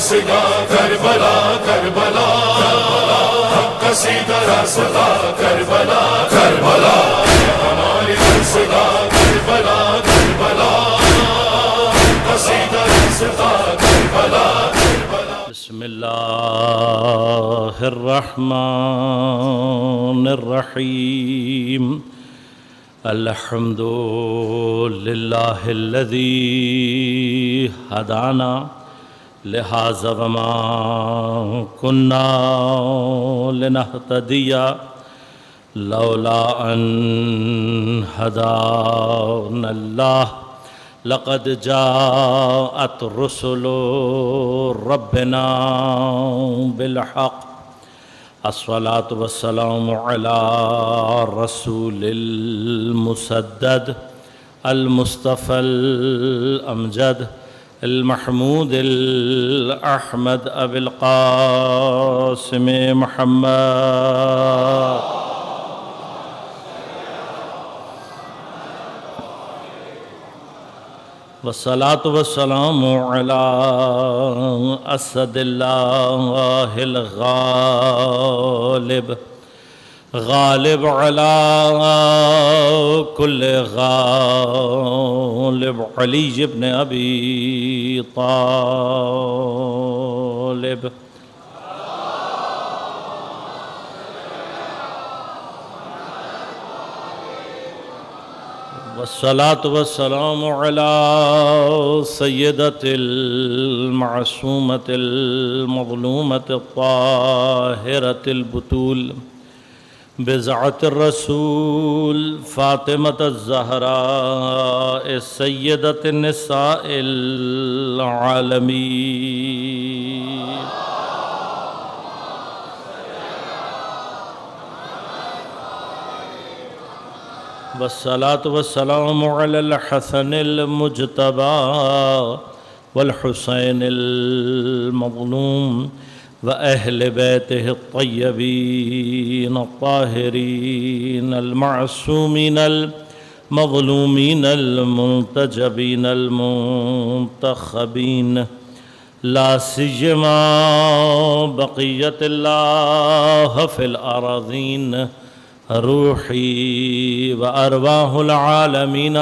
رسگا کربلا کربلا حق کا سیدھا راستہ کربلا کربلا ہماری رسگا کربلا کربلا حق کا سیدھا راستہ کربلا کربلا بسم اللہ الرحمن الرحیم الحمد للہ الذی ہدانا لہذا وما كنا لنهتدي لولا ان هدانا الله لقد جاءت رسل ربنا بالحق الصلاة والسلام على الرسول المسدد المصطفى الأمجد المحمود الأحمد أبي القاسم محمد والصلاة والسلام على أسد الله الغالب غالب على كل غالب علي بن أبي طالب والصلاة والسلام على سيدة المعصومة المظلومة الطاهرة البتول بضعة الرسول فاطمة الزهراء السيدة النساء العالمين والصلاة والسلام على الحسن المجتبى والحسين المظلوم وأهل بيته الطيبين الطاهرين المعصومين المظلومين المنتجبين المنتخبين لا سيما بقية الله في الأراضين روحي وأرواح العالمين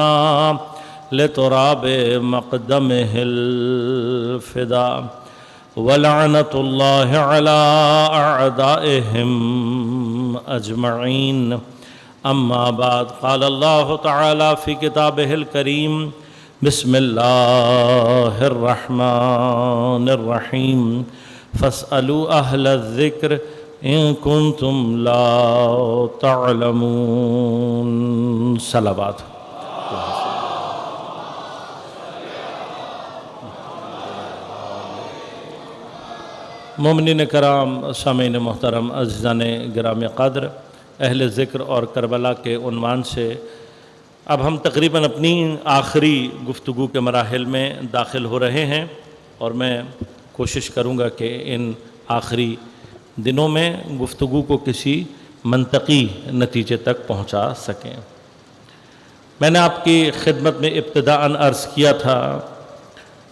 لتراب مقدمه الفداء ولعنة الله على أعدائهم أجمعين أما بعد قال الله تعالى في كتابه الكريم بسم الله الرحمن الرحيم فاسألوا أهل الذكر إن كنتم لا تعلمون صلوات مومنین کرام سامعین محترم عزیزان گرامی قدر اہل ذکر اور کربلا کے عنوان سے اب ہم تقریباً اپنی آخری گفتگو کے مراحل میں داخل ہو رہے ہیں اور میں کوشش کروں گا کہ ان آخری دنوں میں گفتگو کو کسی منطقی نتیجے تک پہنچا سکیں۔ میں نے آپ کی خدمت میں ابتداءً عرض کیا تھا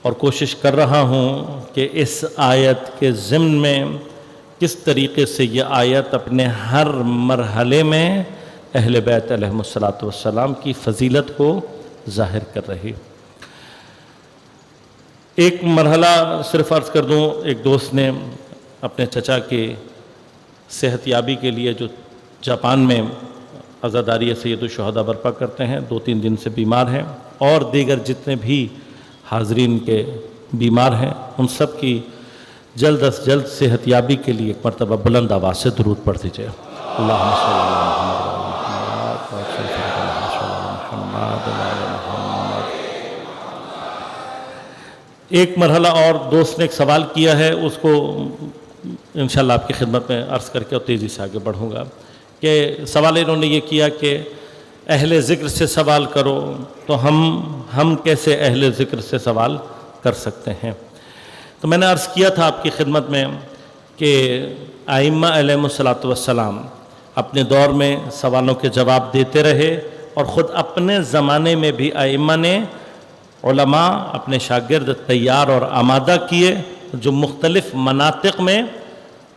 اور کوشش کر رہا ہوں کہ اس آیت کے ضمن میں کس طریقے سے یہ آیت اپنے ہر مرحلے میں اہل بیت علیہم السلام کی فضیلت کو ظاہر کر رہی۔ ایک مرحلہ صرف عرض کر دوں، ایک دوست نے اپنے چچا کے صحت یابی کے لیے جو جاپان میں عزاداری سید الشہداء برپا کرتے ہیں، 2-3 دن سے بیمار ہیں، اور دیگر جتنے بھی حاضرین کے بیمار ہیں ان سب کی جلد از جلد صحت یابی کے لیے ایک مرتبہ بلند آواز سے درود پڑھ دیجیے۔ اللہم صلی اللہ علیہ محمد۔ ایک مرحلہ اور دوست نے ایک سوال کیا ہے، اس کو انشاءاللہ آپ کی خدمت میں عرض کر کے اور تیزی سے آگے بڑھوں گا کہ سوال انہوں نے یہ کیا کہ اہل ذکر سے سوال کرو، تو ہم کیسے اہل ذکر سے سوال کر سکتے ہیں؟ تو میں نے عرض کیا تھا آپ کی خدمت میں کہ ائمہ علیہم السلام اپنے دور میں سوالوں کے جواب دیتے رہے، اور خود اپنے زمانے میں بھی ائمہ نے علماء اپنے شاگرد تیار اور آمادہ کیے جو مختلف مناطق میں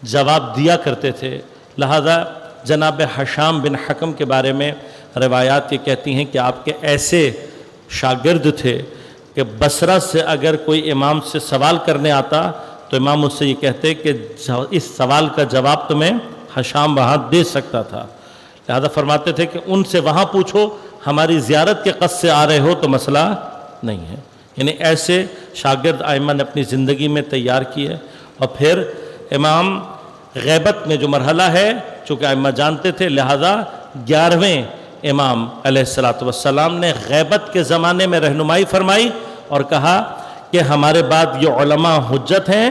جواب دیا کرتے تھے. لہذا جناب حشام بن حکم کے بارے میں روایات یہ کہتی ہیں کہ آپ کے ایسے شاگرد تھے کہ بصرہ سے اگر کوئی امام سے سوال کرنے آتا تو امام اس سے یہ کہتے کہ اس سوال کا جواب تمہیں حشام وہاں دے سکتا تھا. لہذا فرماتے تھے کہ ان سے وہاں پوچھو، ہماری زیارت کے قصد سے آ رہے ہو تو مسئلہ نہیں ہے. یعنی ایسے شاگرد ائمہ نے اپنی زندگی میں تیار کیے. اور پھر امام غیبت میں جو مرحلہ ہے، چونکہ ائمہ جانتے تھے، لہذا 11ویں امام علیہ السلام نے غیبت کے زمانے میں رہنمائی فرمائی اور کہا کہ ہمارے بعد یہ علماء حجت ہیں،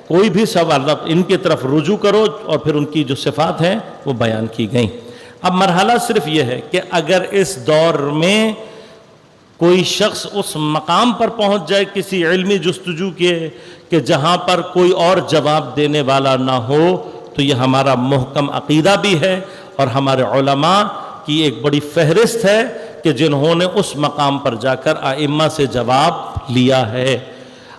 کوئی بھی سوال ان کی طرف رجوع کرو، اور پھر ان کی جو صفات ہیں وہ بیان کی گئیں. اب مرحلہ صرف یہ ہے کہ اگر اس دور میں کوئی شخص اس مقام پر پہنچ جائے کسی علمی جستجو کے کہ جہاں پر کوئی اور جواب دینے والا نہ ہو، تو یہ ہمارا محکم عقیدہ بھی ہے اور ہمارے علماء کی ایک بڑی فہرست ہے کہ جنہوں نے اس مقام پر جا کر ائمہ سے جواب لیا ہے.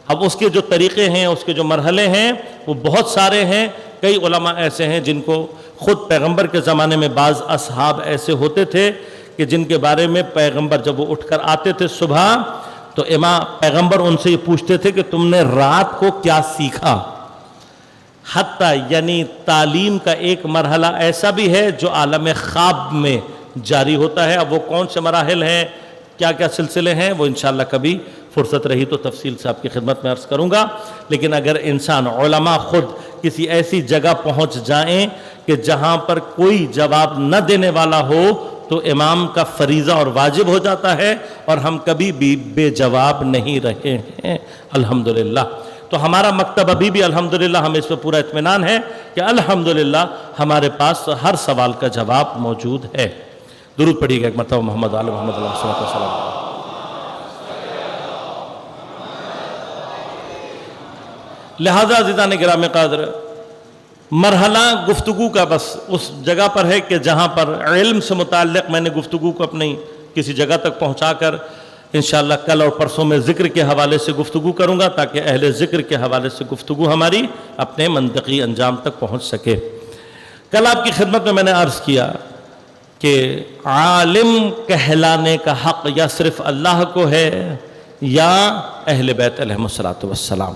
اب اس کے جو طریقے ہیں، اس کے جو مرحلے ہیں وہ بہت سارے ہیں. کئی علماء ایسے ہیں جن کو خود پیغمبر کے زمانے میں بعض اصحاب ایسے ہوتے تھے کہ جن کے بارے میں پیغمبر جب وہ اٹھ کر آتے تھے صبح تو پیغمبر ان سے یہ پوچھتے تھے کہ تم نے رات کو کیا سیکھا. حتیٰ یعنی تعلیم کا ایک مرحلہ ایسا بھی ہے جو عالم خواب میں جاری ہوتا ہے. اب وہ کون سے مراحل ہیں، کیا کیا سلسلے ہیں، وہ انشاءاللہ کبھی فرصت رہی تو تفصیل سے آپ کی خدمت میں عرض کروں گا. لیکن اگر انسان علماء خود کسی ایسی جگہ پہنچ جائیں کہ جہاں پر کوئی جواب نہ دینے والا ہو تو امام کا فریضہ اور واجب ہو جاتا ہے، اور ہم کبھی بھی بے جواب نہیں رہے ہیں الحمدللہ. تو ہمارا مکتب ابھی بھی الحمدللہ ہمیں اس پہ پورا اطمینان ہے کہ الحمدللہ ہمارے پاس ہر سوال کا جواب موجود ہے. درود پڑھیے گا ایک مرتبہ محمد آل محمد علیہ السلام. لہذا عزیزان گرامی قدر، مرحلہ گفتگو کا بس اس جگہ پر ہے کہ جہاں پر علم سے متعلق میں نے گفتگو کو اپنی کسی جگہ تک پہنچا کر انشاءاللہ کل اور پرسوں میں ذکر کے حوالے سے گفتگو کروں گا تاکہ اہل ذکر کے حوالے سے گفتگو ہماری اپنے منطقی انجام تک پہنچ سکے. کل آپ کی خدمت میں نے عرض کیا کہ عالم کہلانے کا حق یا صرف اللہ کو ہے یا اہل بیت علیہم السلام.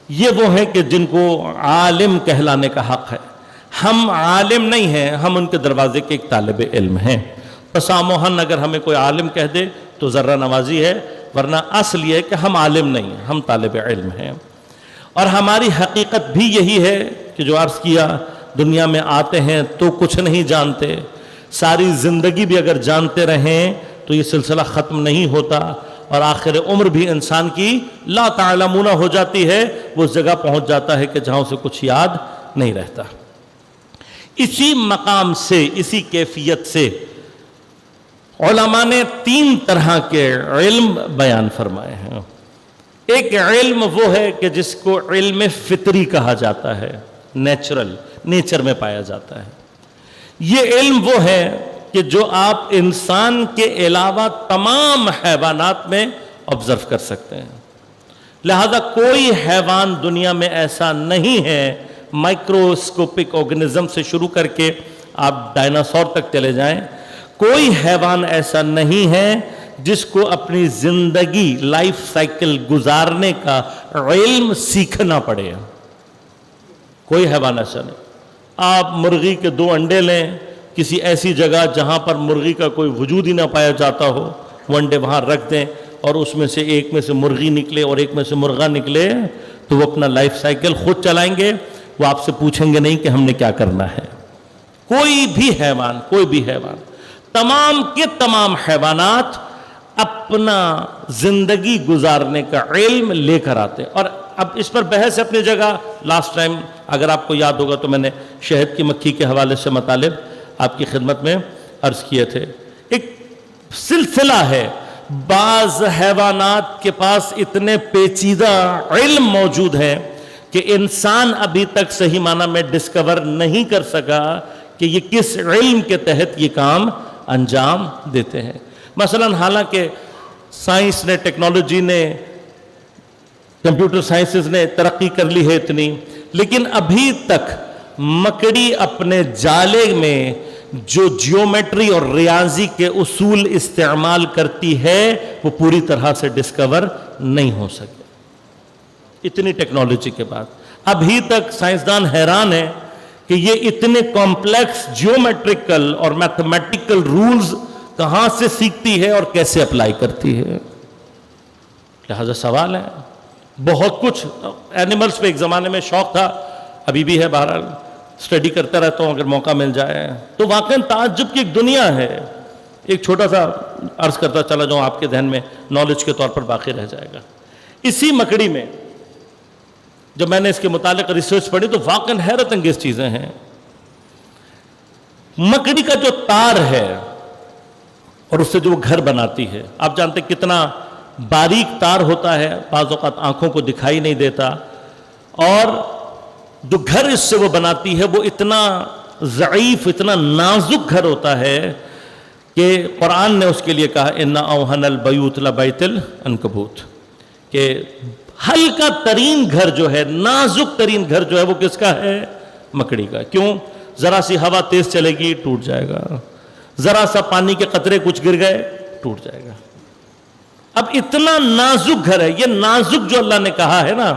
یہ وہ ہیں کہ جن کو عالم کہلانے کا حق ہے. ہم عالم نہیں ہیں، ہم ان کے دروازے کے ایک طالب علم ہیں. تسامحاً اگر ہمیں کوئی عالم کہہ دے تو ذرہ نوازی ہے، ورنہ اصل یہ ہے کہ ہم عالم نہیں ہیں، ہم طالب علم ہیں. اور ہماری حقیقت بھی یہی ہے کہ جو عرض کیا، دنیا میں آتے ہیں تو کچھ نہیں جانتے، ساری زندگی بھی اگر جانتے رہیں تو یہ سلسلہ ختم نہیں ہوتا، اور آخر عمر بھی انسان کی لا تعلمون ہو جاتی ہے. وہ اس جگہ پہنچ جاتا ہے کہ جہاں اسے کچھ یاد نہیں رہتا. اسی مقام سے، اسی کیفیت سے علماء نے 3 طرح کے علم بیان فرمائے ہیں. ایک علم وہ ہے کہ جس کو علم فطری کہا جاتا ہے، نیچرل، نیچر میں پایا جاتا ہے. یہ علم وہ ہے کہ جو آپ انسان کے علاوہ تمام حیوانات میں آبزرو کر سکتے ہیں. لہذا کوئی حیوان دنیا میں ایسا نہیں ہے، مائکروسکوپک آرگنزم سے شروع کر کے آپ ڈائناسور تک چلے جائیں، کوئی حیوان ایسا نہیں ہے جس کو اپنی زندگی لائف سائیکل گزارنے کا علم سیکھنا پڑے. کوئی حیوان ایسا نہیں. آپ مرغی کے 2 انڈے لیں کسی ایسی جگہ جہاں پر مرغی کا کوئی وجود ہی نہ پایا جاتا ہو، وہ انڈے وہاں رکھ دیں اور اس میں سے ایک میں سے مرغی نکلے اور ایک میں سے مرغا نکلے تو وہ اپنا لائف سائیکل خود چلائیں گے. وہ آپ سے پوچھیں گے نہیں کہ ہم نے کیا کرنا ہے. کوئی بھی حیوان، تمام کے تمام حیوانات اپنا زندگی گزارنے کا علم لے کر آتے. اور اب اس پر بحث اپنی جگہ. لاسٹ ٹائم اگر آپ کو یاد ہوگا تو میں نے شہد کی مکھی کے حوالے سے مطالب آپ کی خدمت میں عرض کیے تھے. ایک سلسلہ ہے، بعض حیوانات کے پاس اتنے پیچیدہ علم موجود ہے کہ انسان ابھی تک صحیح معنی میں ڈسکور نہیں کر سکا کہ یہ کس علم کے تحت یہ کام انجام دیتے ہیں. مثلا حالانکہ سائنس نے، ٹیکنالوجی نے کمپیوٹر سائنسز نے ترقی کر لی ہے اتنی، لیکن ابھی تک مکڑی اپنے جالے میں جو جیومیٹری اور ریاضی کے اصول استعمال کرتی ہے وہ پوری طرح سے ڈسکور نہیں ہو سکے اتنی ٹیکنالوجی کے بعد۔ ابھی تک سائنسدان حیران ہیں کہ یہ اتنے کمپلیکس جیومیٹریکل اور میتھمیٹیکل رولز کہاں سے سیکھتی ہے اور کیسے اپلائی کرتی ہے۔ لہذا سوال ہے، بہت کچھ اینیملز پہ ایک زمانے میں شوق تھا، ابھی بھی ہے، بہرحال اسٹڈی کرتا رہتا ہوں اگر موقع مل جائے تو واقعاً تعجب کی ایک دنیا ہے۔ ایک چھوٹا سا عرض کرتا چلا جاؤں، آپ کے ذہن میں نالج کے طور پر باقی رہ جائے گا۔ اسی مکڑی میں جب میں نے اس کے متعلق ریسرچ پڑھی تو واقعاً حیرت انگیز چیزیں ہیں۔ مکڑی کا جو تار ہے اور اس سے جو وہ گھر بناتی ہے، آپ جانتے کتنا باریک تار ہوتا ہے، بعض اوقات آنکھوں کو دکھائی نہیں دیتا، اور جو گھر اس سے وہ بناتی ہے وہ اتنا ضعیف، اتنا نازک گھر ہوتا ہے کہ قرآن نے اس کے لیے کہا اِنَّ أَوْهَنَ الْبَيُوتِ لَبَيْتِ الْعَنْكَبُوتِ، کہ ہلکا ترین گھر جو ہے، نازک ترین گھر جو ہے وہ کس کا ہے؟ مکڑی کا۔ کیوں؟ ذرا سی ہوا تیز چلے گی ٹوٹ جائے گا، ذرا سا پانی کے قطرے کچھ گر گئے ٹوٹ جائے گا۔ اب اتنا نازک گھر ہے، یہ نازک جو اللہ نے کہا ہے نا،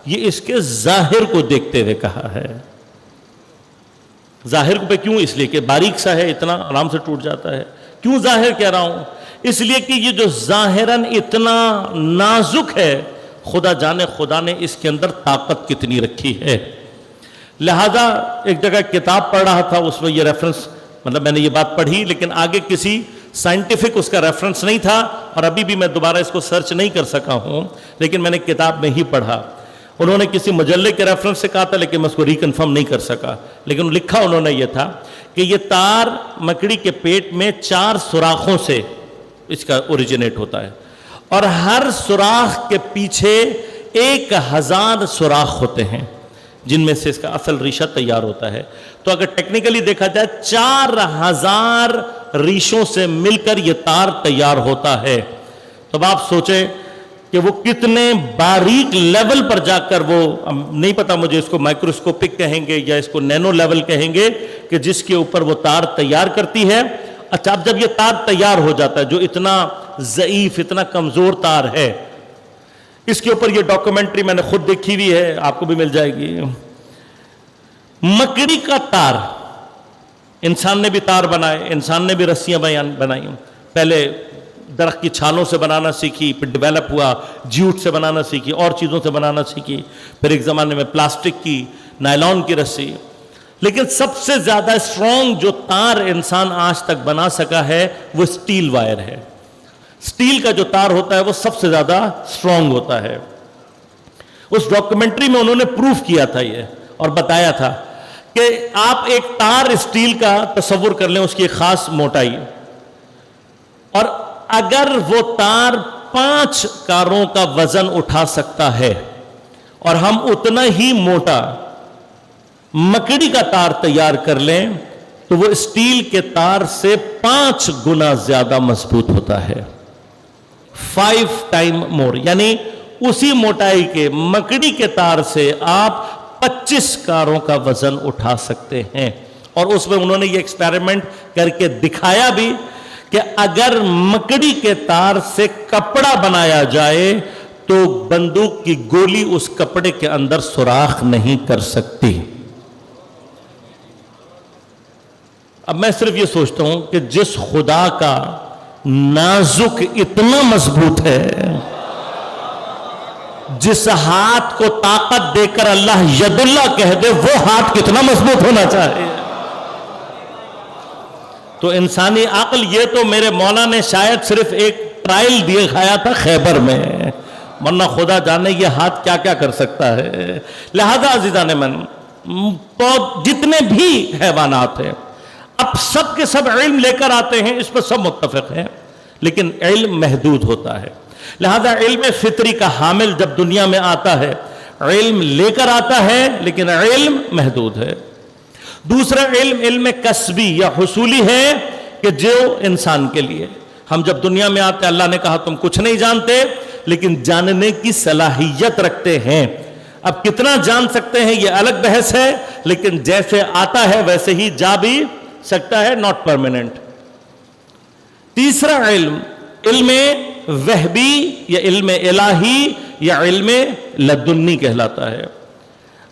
یہ اس کے ظاہر کو دیکھتے ہوئے کہا ہے۔ ظاہر پہ کیوں؟ اس لیے کہ باریک سا ہے، اتنا آرام سے ٹوٹ جاتا ہے۔ کیوں ظاہر کہہ رہا ہوں؟ اس لیے کہ یہ جو ظاہراً اتنا نازک ہے، خدا جانے خدا نے اس کے اندر طاقت کتنی رکھی ہے۔ لہذا ایک جگہ کتاب پڑھ رہا تھا، اس میں یہ ریفرنس، مطلب میں نے یہ بات پڑھی لیکن آگے کسی سائنٹیفک اس کا ریفرنس نہیں تھا، اور ابھی بھی میں دوبارہ اس کو سرچ نہیں کر سکا ہوں، لیکن میں نے کتاب میں ہی پڑھا۔ انہوں نے کسی مجلے کے ریفرنس سے کہا تھا لیکن میں اس کو ریکنفرم نہیں کر سکا، لیکن لکھا انہوں نے یہ تھا کہ یہ تار مکڑی کے پیٹ میں 4 سوراخوں سے اس کا اوریجنیٹ ہوتا ہے، اور ہر سوراخ کے پیچھے 1000 سوراخ ہوتے ہیں جن میں سے اس کا اصل ریشہ تیار ہوتا ہے۔ تو اگر ٹیکنیکلی دیکھا جائے 4000 ریشوں سے مل کر یہ تار تیار ہوتا ہے۔ تو اب آپ سوچیں کہ وہ کتنے باریک لیول پر جا کر، وہ نہیں پتا مجھے اس کو مائکروسکوپک کہیں گے یا اس کو نینو لیول کہیں گے، کہ جس کے اوپر وہ تار تیار کرتی ہے۔ اچھا، اب جب یہ تار تیار ہو جاتا ہے جو اتنا ضعیف، اتنا کمزور تار ہے، اس کے اوپر یہ ڈاکومنٹری میں نے خود دیکھی ہوئی ہے، آپ کو بھی مل جائے گی۔ مکڑی کا تار، انسان نے بھی تار بنائے، انسان نے بھی رسیاں بنائی، پہلے درخت کی چھالوں سے بنانا سیکھی، پھر ڈیولپ ہوا جیوٹ سے بنانا سیکھی، اور چیزوں سے بنانا سیکھی، پھر ایک زمانے میں پلاسٹک کی، نائلون کی رسی۔ لیکن سب سے زیادہ اسٹرانگ جو تار انسان آج تک بنا سکا ہے وہ سٹیل وائر ہے۔ سٹیل کا جو تار ہوتا ہے وہ سب سے زیادہ اسٹرانگ ہوتا ہے۔ اس ڈاکومنٹری میں انہوں نے پروف کیا تھا یہ، اور بتایا تھا کہ آپ ایک تار اسٹیل کا تصور کر لیں، اس کی ایک خاص موٹائی، اور اگر وہ تار 5 کاروں کا وزن اٹھا سکتا ہے، اور ہم اتنا ہی موٹا مکڑی کا تار تیار کر لیں تو وہ اسٹیل کے تار سے 5 گنا زیادہ مضبوط ہوتا ہے، 5 ٹائم مور، یعنی اسی موٹائی کے مکڑی کے تار سے آپ 25 کاروں کا وزن اٹھا سکتے ہیں۔ اور اس میں انہوں نے یہ ایکسپیریمنٹ کر کے دکھایا بھی کہ اگر مکڑی کے تار سے کپڑا بنایا جائے تو بندوق کی گولی اس کپڑے کے اندر سوراخ نہیں کر سکتی۔ اب میں صرف یہ سوچتا ہوں کہ جس خدا کا نازک اتنا مضبوط ہے، جس ہاتھ کو طاقت دے کر اللہ ید اللہ کہہ دے، وہ ہاتھ کتنا مضبوط ہونا چاہیے۔ تو انسانی عقل، یہ تو میرے مولا نے شاید صرف ایک ٹرائل دیے کھایا تھا خیبر میں، ورنہ خدا جانے یہ ہاتھ کیا کیا کر سکتا ہے۔ لہذا عزیزان من، تو جتنے بھی حیوانات ہیں اب سب کے سب علم لے کر آتے ہیں، اس پر سب متفق ہیں، لیکن علم محدود ہوتا ہے۔ لہذا علم فطری کا حامل جب دنیا میں آتا ہے، علم لے کر آتا ہے لیکن علم محدود ہے۔ دوسرا علم، علم کسبی یا حصولی ہے، کہ جو انسان کے لیے، ہم جب دنیا میں آتے اللہ نے کہا تم کچھ نہیں جانتے، لیکن جاننے کی صلاحیت رکھتے ہیں. اب کتنا جان سکتے ہیں یہ الگ بحث ہے، لیکن جیسے آتا ہے ویسے ہی جا بھی سکتا ہے، ناٹ پرماننٹ. تیسرا علم، علم وہبی یا علم الہی یا علم لدنی کہلاتا ہے.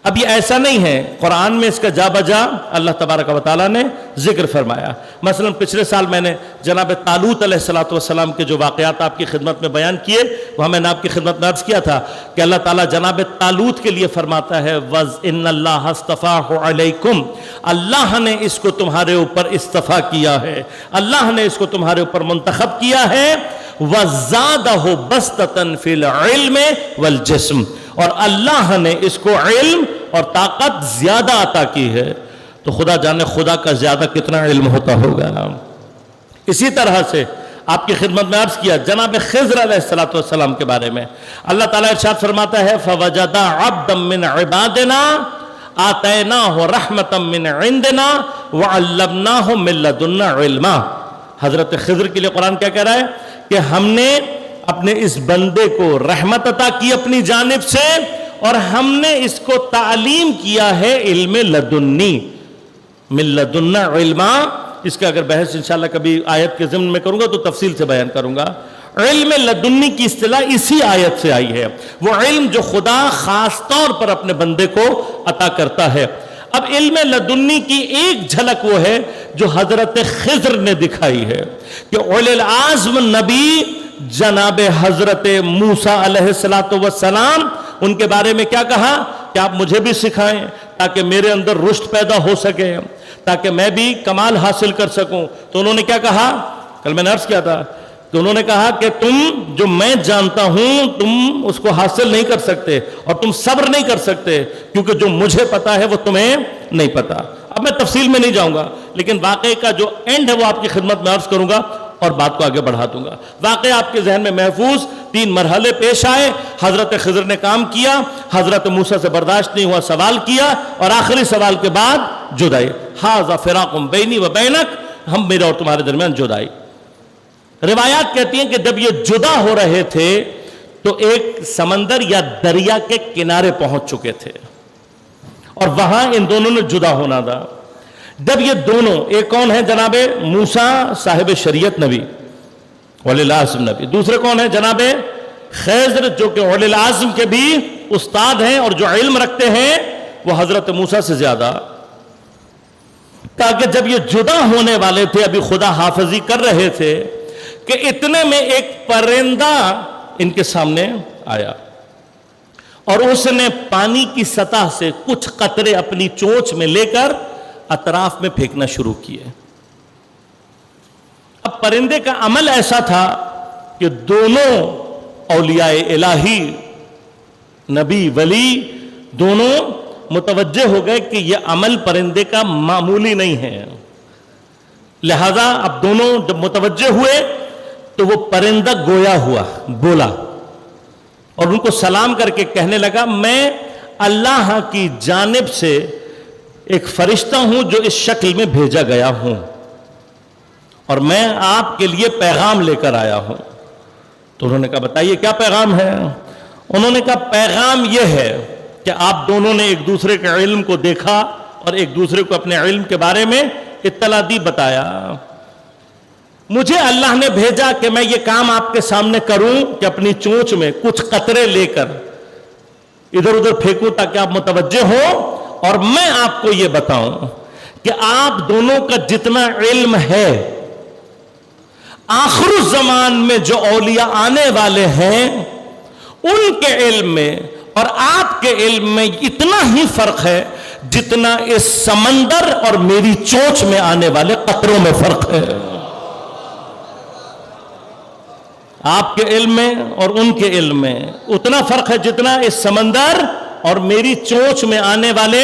اب یہ ایسا نہیں ہے، قرآن میں اس کا جا بجا اللہ تبارک و تعالیٰ نے ذکر فرمایا. مثلا پچھلے سال میں نے جناب طالوت علیہ السلام کے جو واقعات آپ کی خدمت میں بیان کیے، وہاں میں نے آپ کی خدمت میں عرض کیا تھا کہ اللہ تعالیٰ جناب طالوت کے لیے فرماتا ہے وَإِنَّ اللَّهَ اصْطَفَاهُ عَلَيْكُمْ، اللہ نے اس کو تمہارے اوپر استفا کیا ہے، اللہ نے اس کو تمہارے اوپر منتخب کیا ہے. وَزَادَهُ بَسْطَةً فِي الْعِلْمِ وَالْجِسْمِ، اور اللہ نے اس کو علم اور طاقت زیادہ عطا کی ہے. تو خدا جانے خدا کا زیادہ کتنا علم ہوتا ہوگا. اسی طرح سے آپ کی خدمت میں عرض کیا جناب خضر علیہ السلام کے بارے میں اللہ تعالیٰ ارشاد فرماتا ہے فَوَجَدَ عَبْدًا مِّنْ عِبَادِنَا آتَيْنَاهُ رَحْمَةً مِّنْ عِنْدِنَا وَعَلَّمْنَاهُ مِن لَّدُنَّا عِلْمًا. حضرت خضر کے لیے قرآن کیا کہہ رہا ہے کہ ہم نے اپنے اس بندے کو رحمت عطا کی اپنی جانب سے، اور ہم نے اس کو تعلیم کیا ہے علم لدنی، من لدنا علما. اس کا اگر بحث انشاءاللہ کبھی آیت کے ضمن میں کروں گا تو تفصیل سے بیان کروں گا. علم لدنی کی اصطلاح اسی آیت سے آئی ہے، وہ علم جو خدا خاص طور پر اپنے بندے کو عطا کرتا ہے. اب علم لدنی کی ایک جھلک وہ ہے جو حضرت خضر نے دکھائی ہے کہ اولی العزم نبی جناب حضرت موسیٰ علیہ السلام، ان کے بارے میں کیا کہا کہ آپ مجھے بھی سکھائیں تاکہ میرے اندر رشد پیدا ہو سکے، تاکہ میں بھی کمال حاصل کر سکوں. تو انہوں نے کیا کہا، کل میں نے عرض کیا تھا کہ انہوں نے کہا کہ تم جو میں جانتا ہوں تم اس کو حاصل نہیں کر سکتے، اور تم صبر نہیں کر سکتے، کیونکہ جو مجھے پتا ہے وہ تمہیں نہیں پتا. اب میں تفصیل میں نہیں جاؤں گا، لیکن واقعے کا جو اینڈ ہے وہ آپ کی خدمت میں عرض کروں گا اور بات کو آگے بڑھا دوں گا. واقعہ آپ کے ذہن میں محفوظ 3 مرحلے پیش آئے. حضرت خضر نے کام کیا، حضرت موسیٰ سے برداشت نہیں ہوا، سوال کیا، اور آخری سوال کے بعد جدائی. ھذا فراق بینی و بینک، ہم میرے اور تمہارے درمیان جدائی. روایات کہتی ہیں کہ جب یہ جدا ہو رہے تھے تو ایک سمندر یا دریا کے کنارے پہنچ چکے تھے، اور وہاں ان دونوں نے جدا ہونا تھا. جب یہ دونوں، ایک کون ہے جناب موسیٰ صاحب شریعت نبی اولی العزم نبی، دوسرے کون ہے جناب خضر جو کہ اولی العزم کے بھی استاد ہیں اور جو علم رکھتے ہیں وہ حضرت موسیٰ سے زیادہ. تاکہ جب یہ جدا ہونے والے تھے، ابھی خدا حافظی کر رہے تھے کہ اتنے میں ایک پرندہ ان کے سامنے آیا، اور اس نے پانی کی سطح سے کچھ قطرے اپنی چونچ میں لے کر اطراف میں پھینکنا شروع کیے. اب پرندے کا عمل ایسا تھا کہ دونوں اولیاء الہی، نبی ولی، دونوں متوجہ ہو گئے کہ یہ عمل پرندے کا معمولی نہیں ہے. لہذا اب دونوں جب متوجہ ہوئے تو وہ پرندہ گویا ہوا، بولا، اور ان کو سلام کر کے کہنے لگا میں اللہ کی جانب سے ایک فرشتہ ہوں جو اس شکل میں بھیجا گیا ہوں، اور میں آپ کے لیے پیغام لے کر آیا ہوں. تو انہوں نے کہا بتائیے کیا پیغام ہے؟ انہوں نے کہا پیغام یہ ہے کہ آپ دونوں نے ایک دوسرے کے علم کو دیکھا اور ایک دوسرے کو اپنے علم کے بارے میں اطلاع دی، بتایا. مجھے اللہ نے بھیجا کہ میں یہ کام آپ کے سامنے کروں کہ اپنی چونچ میں کچھ قطرے لے کر ادھر ادھر پھینکوں تاکہ آپ متوجہ ہوں، اور میں آپ کو یہ بتاؤں کہ آپ دونوں کا جتنا علم ہے آخر الزمان میں جو اولیاء آنے والے ہیں ان کے علم میں اور آپ کے علم میں اتنا ہی فرق ہے جتنا اس سمندر اور میری چونچ میں آنے والے قطروں میں فرق ہے. آپ کے علم میں اور ان کے علم میں اتنا فرق ہے جتنا اس سمندر اور میری چونچ میں آنے والے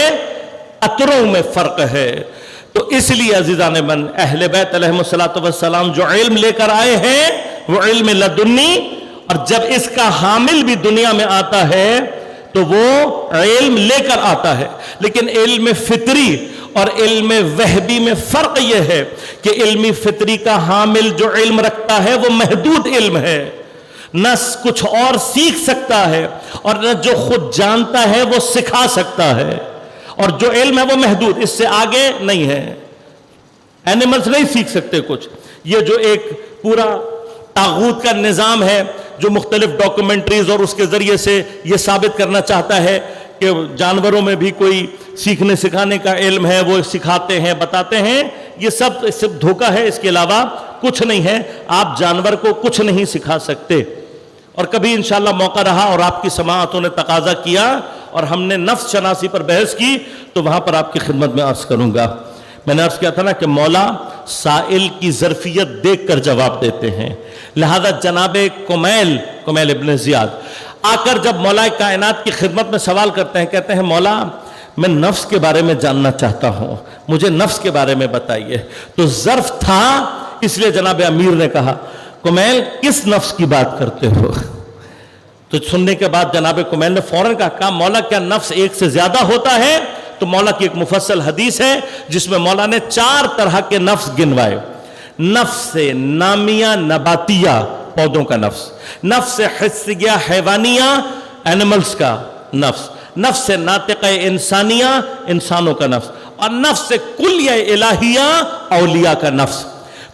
قطروں میں فرق ہے. تو اس لیے عزیزان من، اہل بیت علیہ السلام جو علم لے کر آئے ہیں وہ علم لدنی، اور جب اس کا حامل بھی دنیا میں آتا ہے تو وہ علم لے کر آتا ہے. لیکن علم فطری اور علم وہبی میں فرق یہ ہے کہ علم فطری کا حامل جو علم رکھتا ہے وہ محدود علم ہے، نہ کچھ اور سیکھ سکتا ہے، اور نہ جو خود جانتا ہے وہ سکھا سکتا ہے، اور جو علم ہے وہ محدود، اس سے آگے نہیں ہے۔ اینیملز نہیں سیکھ سکتے کچھ۔ یہ جو ایک پورا طاغوت کا نظام ہے جو مختلف ڈاکومنٹریز اور اس کے ذریعے سے یہ ثابت کرنا چاہتا ہے کہ جانوروں میں بھی کوئی سیکھنے سکھانے کا علم ہے، وہ سکھاتے ہیں، بتاتے ہیں، یہ سب دھوکہ ہے، اس کے علاوہ کچھ نہیں ہے۔ آپ جانور کو کچھ نہیں سکھا سکتے۔ اور کبھی انشاءاللہ موقع رہا اور آپ کی سماعتوں نے تقاضا کیا اور ہم نے نفس شناسی پر بحث کی تو وہاں پر آپ کی خدمت میں عرض کروں گا۔ میں نے عرض کیا تھا نا کہ مولا سائل کی ظرفیت دیکھ کر جواب دیتے ہیں، لہذا جناب کمیل ابن زیاد آ کر جب مولا کائنات کی خدمت میں سوال کرتے ہیں، کہتے ہیں مولا میں نفس کے بارے میں جاننا چاہتا ہوں، مجھے نفس کے بارے میں بتائیے۔ تو ظرف تھا، اس لیے جناب امیر نے کہا کمیل کس نفس کی بات کرتے ہو؟ تو سننے کے بعد جناب کمیل نے فوراً کہا مولا کیا نفس ایک سے زیادہ ہوتا ہے؟ تو مولا کی ایک مفصل حدیث ہے جس میں مولا نے 4 طرح کے نفس گنوائے۔ نفس نامیہ نباتیہ، پودوں کا نفس، نفس حسیہ حیوانیہ، اینیملز کا نفس، نفس ناطقہ انسانیہ، انسانوں کا نفس، اور نفس کلیہ الہیہ، اولیاء کا نفس۔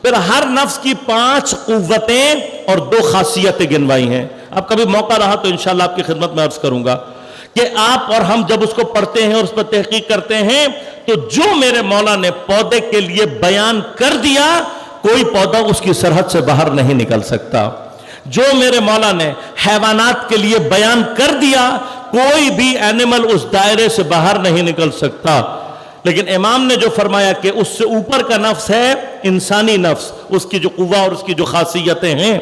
پھر ہر نفس کی 5 قوتیں اور 2 خاصیتیں گنوائی ہیں۔ اب کبھی موقع رہا تو انشاءاللہ آپ کی خدمت میں عرض کروں گا کہ آپ اور ہم جب اس کو پڑھتے ہیں اور اس پر تحقیق کرتے ہیں تو جو میرے مولا نے پودے کے لیے بیان کر دیا، کوئی پودا اس کی سرحد سے باہر نہیں نکل سکتا۔ جو میرے مولا نے حیوانات کے لیے بیان کر دیا، کوئی بھی اینیمل اس دائرے سے باہر نہیں نکل سکتا۔ لیکن امام نے جو فرمایا کہ اس سے اوپر کا نفس ہے انسانی نفس، اس کی جو قوہ اور اس کی جو خاصیتیں ہیں،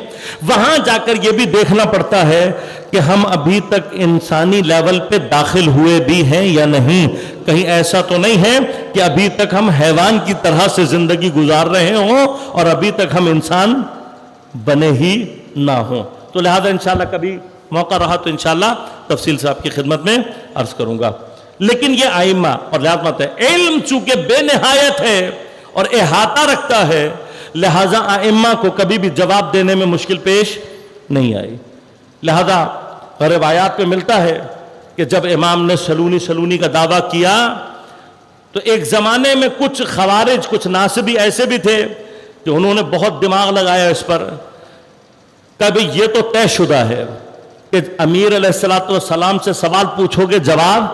وہاں جا کر یہ بھی دیکھنا پڑتا ہے کہ ہم ابھی تک انسانی لیول پہ داخل ہوئے بھی ہیں یا نہیں۔ کہیں ایسا تو نہیں ہے کہ ابھی تک ہم حیوان کی طرح سے زندگی گزار رہے ہوں اور ابھی تک ہم انسان بنے ہی نہ ہوں۔ تو لہذا انشاءاللہ کبھی موقع رہا تو انشاءاللہ تفصیل سے آپ کی خدمت میں عرض کروں گا۔ لیکن یہ آئمہ اور لازمت ہے، علم چونکہ بے نہایت ہے اور احاطہ رکھتا ہے، لہذا آئمہ کو کبھی بھی جواب دینے میں مشکل پیش نہیں آئی۔ لہذا روایات پہ ملتا ہے کہ جب امام نے سلونی کا دعویٰ کیا تو ایک زمانے میں کچھ خوارج، کچھ ناصبی ایسے بھی تھے کہ انہوں نے بہت دماغ لگایا اس پر، کبھی یہ تو طے شدہ ہے کہ امیر علیہ السلام سے سوال پوچھو گے جواب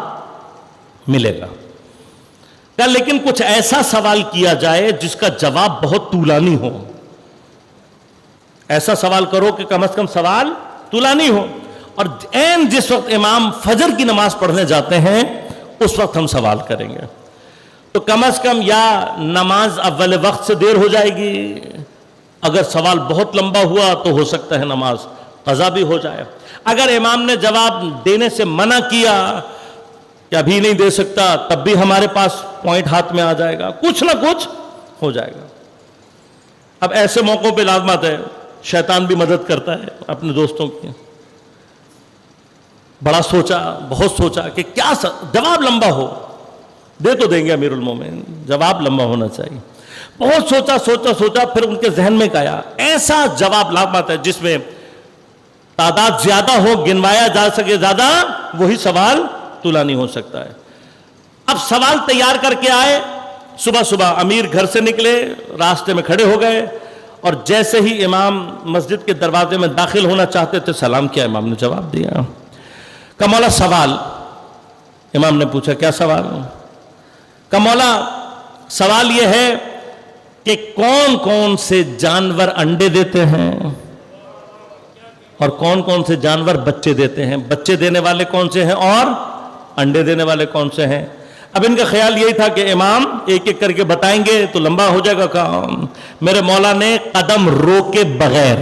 ملے گا، لیکن کچھ ایسا سوال کیا جائے جس کا جواب بہت طولانی ہو۔ ایسا سوال کرو کہ کم از کم سوال طولانی ہو، اور عین جس وقت امام فجر کی نماز پڑھنے جاتے ہیں اس وقت ہم سوال کریں گے، تو کم از کم یا نماز اول وقت سے دیر ہو جائے گی، اگر سوال بہت لمبا ہوا تو ہو سکتا ہے نماز قضا بھی ہو جائے۔ اگر امام نے جواب دینے سے منع کیا کہ ابھی نہیں دے سکتا، تب بھی ہمارے پاس پوائنٹ ہاتھ میں آ جائے گا، کچھ نہ کچھ ہو جائے گا۔ اب ایسے موقعوں پہ لازمت ہے، شیطان بھی مدد کرتا ہے اپنے دوستوں کی۔ بڑا سوچا، بہت سوچا کہ کیا جواب لمبا ہو، دے تو دیں گے امیر المومنین، جواب لمبا ہونا چاہیے۔ بہت سوچا، پھر ان کے ذہن میں آیا ایسا جواب لازمت ہے جس میں تعداد زیادہ ہو، گنوایا جا سکے زیادہ، وہی سوال طولانی ہو سکتا ہے۔ اب سوال تیار کر کے آئے، صبح امیر گھر سے نکلے، راستے میں کھڑے ہو گئے، اور جیسے ہی امام مسجد کے دروازے میں داخل ہونا چاہتے تھے، سلام کیا، امام نے جواب دیا۔ کہ مولا سوال، امام نے پوچھا کیا سوال؟ کہ مولا سوال یہ ہے کہ کون کون سے جانور انڈے دیتے ہیں اور کون کون سے جانور بچے دیتے ہیں، بچے دینے والے کون سے ہیں اور انڈے دینے والے کون سے ہیں؟ اب ان کا خیال یہی تھا کہ امام ایک ایک کر کے بتائیں گے تو لمبا ہو جائے گا کام۔ میرے مولا نے قدم روکے بغیر،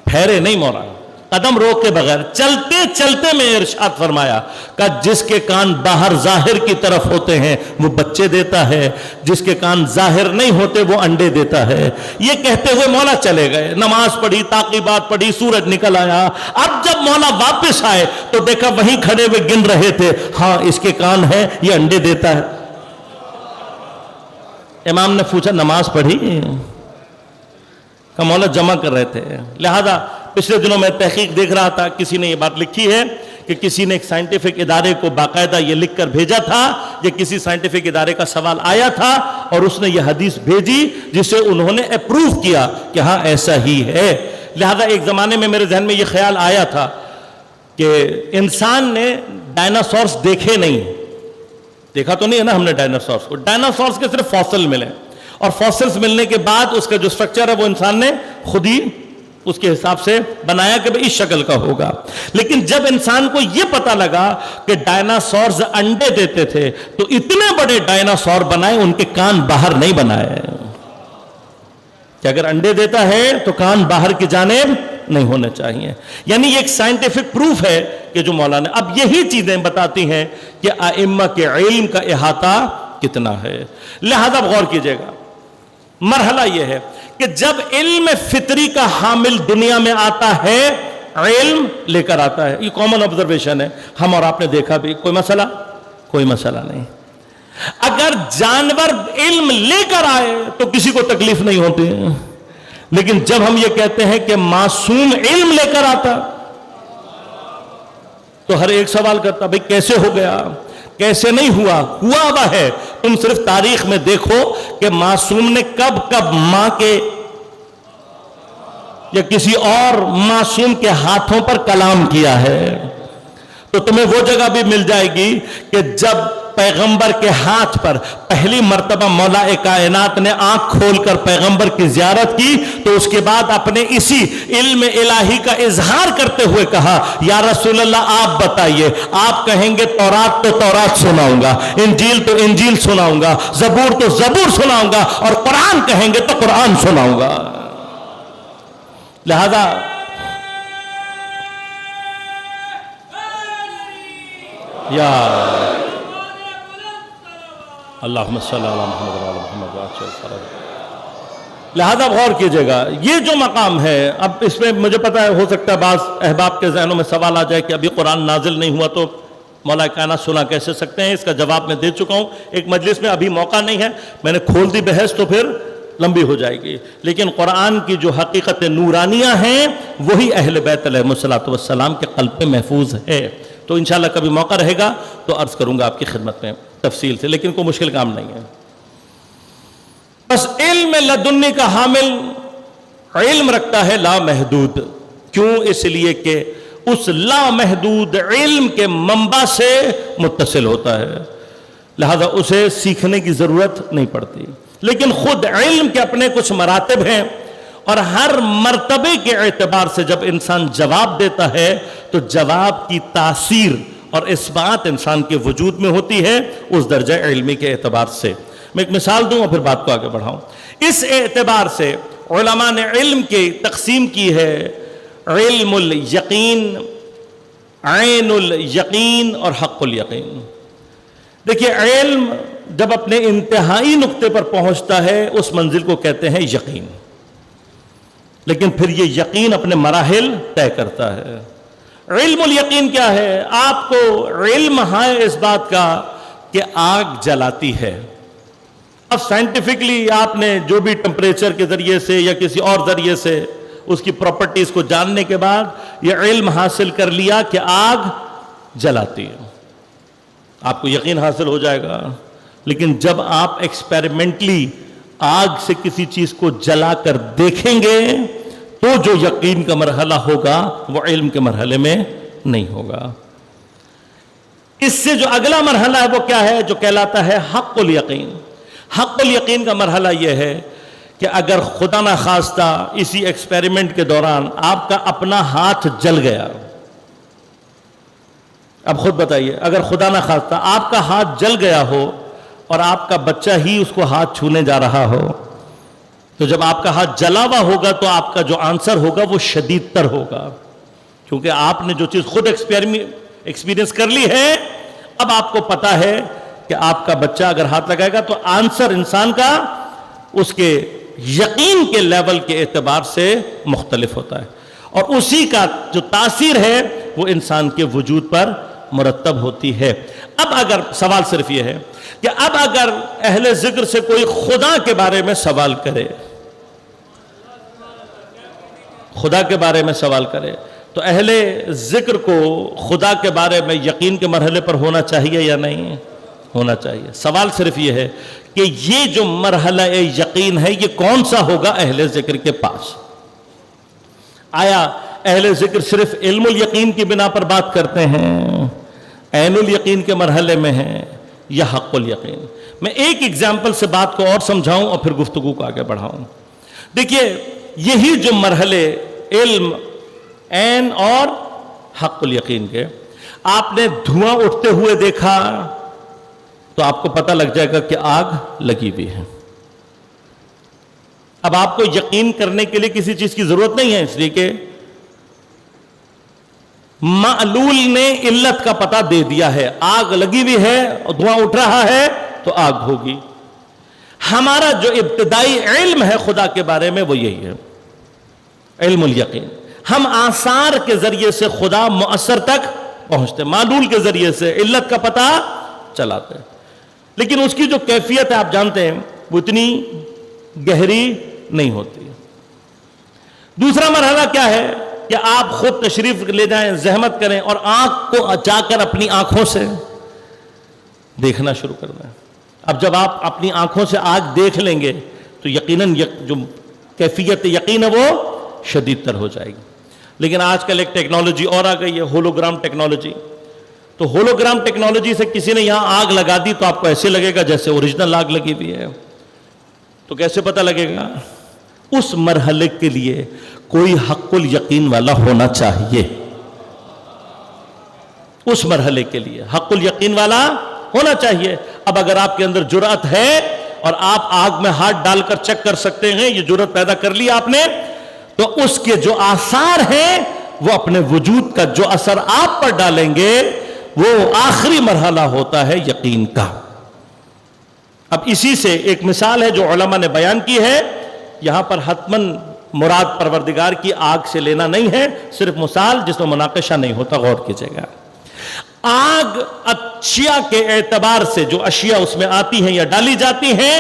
پھیرے نہیں مولا، قدم روک کے بغیر چلتے چلتے میں ارشاد فرمایا کہ جس کے کان باہر ظاہر کی طرف ہوتے ہیں وہ بچے دیتا ہے، جس کے کان ظاہر نہیں ہوتے وہ انڈے دیتا ہے۔ یہ کہتے ہوئے مولا چلے گئے، نماز پڑھی، تعقیبات پڑھی، سورج نکل آیا۔ اب جب مولا واپس آئے تو دیکھا وہیں کھڑے ہوئے گن رہے تھے، ہاں اس کے کان ہے، یہ انڈے دیتا ہے۔ امام نے پوچھا نماز پڑھی؟ کا مولا جمع کر رہے تھے. لہذا پچھلے دنوں میں تحقیق دیکھ رہا تھا, کسی نے یہ بات لکھی ہے کہ کسی نے ایک سائنٹیفک ادارے کو باقاعدہ یہ لکھ کر بھیجا تھا, یہ کسی سائنٹیفک ادارے کا سوال آیا تھا اور اس نے یہ حدیث بھیجی جسے انہوں نے اپروو کیا کہ ہاں ایسا ہی ہے. لہذا ایک زمانے میں میرے ذہن میں یہ خیال آیا تھا کہ انسان نے ڈائناسورس دیکھے نہیں, دیکھا تو نہیں ہے نا ہم نے ڈائناسورس کو, ڈائناسورس کے صرف فاسل ملے اور فاسلز ملنے کے بعد اس کا جو سٹرکچر ہے وہ انسان نے خود ہی اس کے حساب سے بنایا کہ اس شکل کا ہوگا. لیکن جب انسان کو یہ پتا لگا کہ ڈائناسورز انڈے دیتے تھے تو اتنے بڑے ڈائناسور بنائے, ان کے کان باہر نہیں بنائے, کہ اگر انڈے دیتا ہے تو کان باہر کی جانب نہیں ہونے چاہیے. یعنی یہ ایک سائنٹیفک پروف ہے کہ جو مولا نے, اب یہی چیزیں بتاتی ہیں کہ ائمہ کے علم کا احاطہ کتنا ہے. لہذا غور کیجئے گا, مرحلہ یہ ہے کہ جب علم فطری کا حامل دنیا میں آتا ہے, علم لے کر آتا ہے. یہ کامن آبزرویشن ہے, ہم اور آپ نے دیکھا بھی, کوئی مسئلہ نہیں. اگر جانور علم لے کر آئے تو کسی کو تکلیف نہیں ہوتی, لیکن جب ہم یہ کہتے ہیں کہ معصوم علم لے کر آتا تو ہر ایک سوال کرتا, بھئی کیسے ہو گیا, کیسے نہیں ہوا ہوا ہے. تم صرف تاریخ میں دیکھو کہ معصوم نے کب کب ماں کے یا کسی اور معصوم کے ہاتھوں پر کلام کیا ہے, تو تمہیں وہ جگہ بھی مل جائے گی کہ جب پیغمبر کے ہاتھ پر پہلی مرتبہ مولا کائنات نے آنکھ کھول کر پیغمبر کی زیارت کی تو اس کے بعد اپنے اسی علم الہی کا اظہار کرتے ہوئے کہا, یا رسول اللہ آپ بتائیے, آپ کہیں گے تورات تو تورات سناؤں گا, انجیل تو انجیل سناؤں گا, زبور تو زبور سناؤں گا, اور قرآن کہیں گے تو قرآن سناؤں گا. لہذا یا اللہم صلی اللہ محمد و علی محمد. لہذا غور کیجئے گا, یہ جو مقام ہے, اب اس میں مجھے پتا ہے ہو سکتا ہے بعض احباب کے ذہنوں میں سوال آ جائے کہ ابھی قرآن نازل نہیں ہوا تو مولا کائنات سنا کیسے سکتے ہیں. اس کا جواب میں دے چکا ہوں ایک مجلس میں, ابھی موقع نہیں ہے, میں نے کھول دی بحث تو پھر لمبی ہو جائے گی. لیکن قرآن کی جو حقیقت نورانیہ ہیں وہی اہل بیت علیہ السلام کے قلب میں محفوظ ہے. تو انشاءاللہ کبھی موقع رہے گا تو عرض کروں گا آپ کی خدمت میں تفصیل سے, لیکن کوئی مشکل کام نہیں ہے. بس علم لدنی کا حامل علم رکھتا ہے لامحدود. کیوں؟ اس لیے کہ اس لامحدود علم کے منبع سے متصل ہوتا ہے, لہذا اسے سیکھنے کی ضرورت نہیں پڑتی. لیکن خود علم کے اپنے کچھ مراتب ہیں, اور ہر مرتبے کے اعتبار سے جب انسان جواب دیتا ہے تو جواب کی تاثیر اور اثبات انسان کے وجود میں ہوتی ہے اس درجہ علمی کے اعتبار سے. میں ایک مثال دوں اور پھر بات کو آگے بڑھاؤں. اس اعتبار سے علماء نے علم کی تقسیم کی ہے علم الیقین, عین الیقین اور حق الیقین. دیکھیے, علم جب اپنے انتہائی نقطے پر پہنچتا ہے اس منزل کو کہتے ہیں یقین, لیکن پھر یہ یقین اپنے مراحل طے کرتا ہے. علم الیقین کیا ہے؟ آپ کو علم ہے اس بات کا کہ آگ جلاتی ہے. اب سائنٹیفکلی آپ نے جو بھی ٹمپریچر کے ذریعے سے یا کسی اور ذریعے سے اس کی پراپرٹیز کو جاننے کے بعد یہ علم حاصل کر لیا کہ آگ جلاتی ہے, آپ کو یقین حاصل ہو جائے گا. لیکن جب آپ ایکسپیریمنٹلی آگ سے کسی چیز کو جلا کر دیکھیں گے تو جو یقین کا مرحلہ ہوگا وہ علم کے مرحلے میں نہیں ہوگا. اس سے جو اگلا مرحلہ ہے وہ کیا ہے؟ جو کہلاتا ہے حق الیقین. حق الیقین کا مرحلہ یہ ہے کہ اگر خدا نہ خواستہ اسی ایکسپیریمنٹ کے دوران آپ کا اپنا ہاتھ جل گیا, اب خود بتائیے, اگر خدا نہ خواستہ آپ کا ہاتھ جل گیا ہو اور آپ کا بچہ ہی اس کو ہاتھ چھونے جا رہا ہو, تو جب آپ کا ہاتھ جلا ہوا ہوگا تو آپ کا جو آنسر ہوگا وہ شدید تر ہوگا, کیونکہ آپ نے جو چیز خود ایکسپیرینس کر لی ہے, اب آپ کو پتا ہے کہ آپ کا بچہ اگر ہاتھ لگائے گا تو آنسر انسان کا اس کے یقین کے لیول کے اعتبار سے مختلف ہوتا ہے, اور اسی کا جو تاثیر ہے وہ انسان کے وجود پر مرتب ہوتی ہے. اب اگر سوال صرف یہ ہے کہ اب اگر اہل ذکر سے کوئی خدا کے بارے میں سوال کرے خدا کے بارے میں سوال کرے تو اہل ذکر کو خدا کے بارے میں یقین کے مرحلے پر ہونا چاہیے یا نہیں ہونا چاہیے؟ سوال صرف یہ ہے کہ یہ جو مرحلہ یقین ہے یہ کون سا ہوگا اہل ذکر کے پاس؟ آیا اہل ذکر صرف علم الیقین کی بنا پر بات کرتے ہیں، عین الیقین کے مرحلے میں ہیں، یا حق الیقین؟ میں ایک ایگزامپل سے بات کو اور سمجھاؤں اور پھر گفتگو کو آگے بڑھاؤں۔ دیکھیے یہی جو مرحلے علم، عین اور حق الیقین کے، آپ نے دھواں اٹھتے ہوئے دیکھا تو آپ کو پتہ لگ جائے گا کہ آگ لگی ہوئی ہے۔ اب آپ کو یقین کرنے کے لیے کسی چیز کی ضرورت نہیں ہے، اس لیے کہ معلول نے علت کا پتہ دے دیا ہے، آگ لگی ہوئی ہے اور دھواں اٹھ رہا ہے تو آگ ہوگی۔ ہمارا جو ابتدائی علم ہے خدا کے بارے میں وہ یہی ہے، علم الیقین۔ ہم آثار کے ذریعے سے خدا مؤثر تک پہنچتے، معلول کے ذریعے سے علت کا پتہ چلاتے، لیکن اس کی جو کیفیت ہے آپ جانتے ہیں وہ اتنی گہری نہیں ہوتی۔ دوسرا مرحلہ کیا ہے کہ آپ خود تشریف لے جائیں، زحمت کریں اور آنکھ کو جا کر اپنی آنکھوں سے دیکھنا شروع کر دیں۔ اب جب آپ اپنی آنکھوں سے آگ دیکھ لیں گے تو یقیناً جو کیفیت یقین ہے وہ شدید تر ہو جائے گی۔ لیکن آج کل ایک ٹیکنالوجی اور آ گئی ہے، ہولوگرام ٹیکنالوجی۔ تو ہولوگرام ٹیکنالوجی سے کسی نے یہاں آگ لگا دی تو آپ کو ایسے لگے گا جیسے اوریجنل آگ لگی ہوئی ہے۔ تو کیسے پتہ لگے گا؟ اس مرحلے کے لیے کوئی حق الیقین والا ہونا چاہیے، اس مرحلے کے لیے حق الیقین والا ہونا چاہیے۔ اب اگر آپ کے اندر جرأت ہے اور آپ آگ میں ہاتھ ڈال کر چیک کر سکتے ہیں، یہ جرأت پیدا کر لی آپ نے، تو اس کے جو آثار ہیں وہ اپنے وجود کا جو اثر آپ پر ڈالیں گے وہ آخری مرحلہ ہوتا ہے یقین کا۔ اب اسی سے ایک مثال ہے جو علماء نے بیان کی ہے، یہاں پر حتماً مراد پروردگار کی آگ سے لینا نہیں ہے، صرف مثال جس میں مناقشہ نہیں ہوتا، غور کیجئے گا۔ آگ اشیاء کے اعتبار سے جو اشیاء اس میں آتی ہیں یا ڈالی جاتی ہیں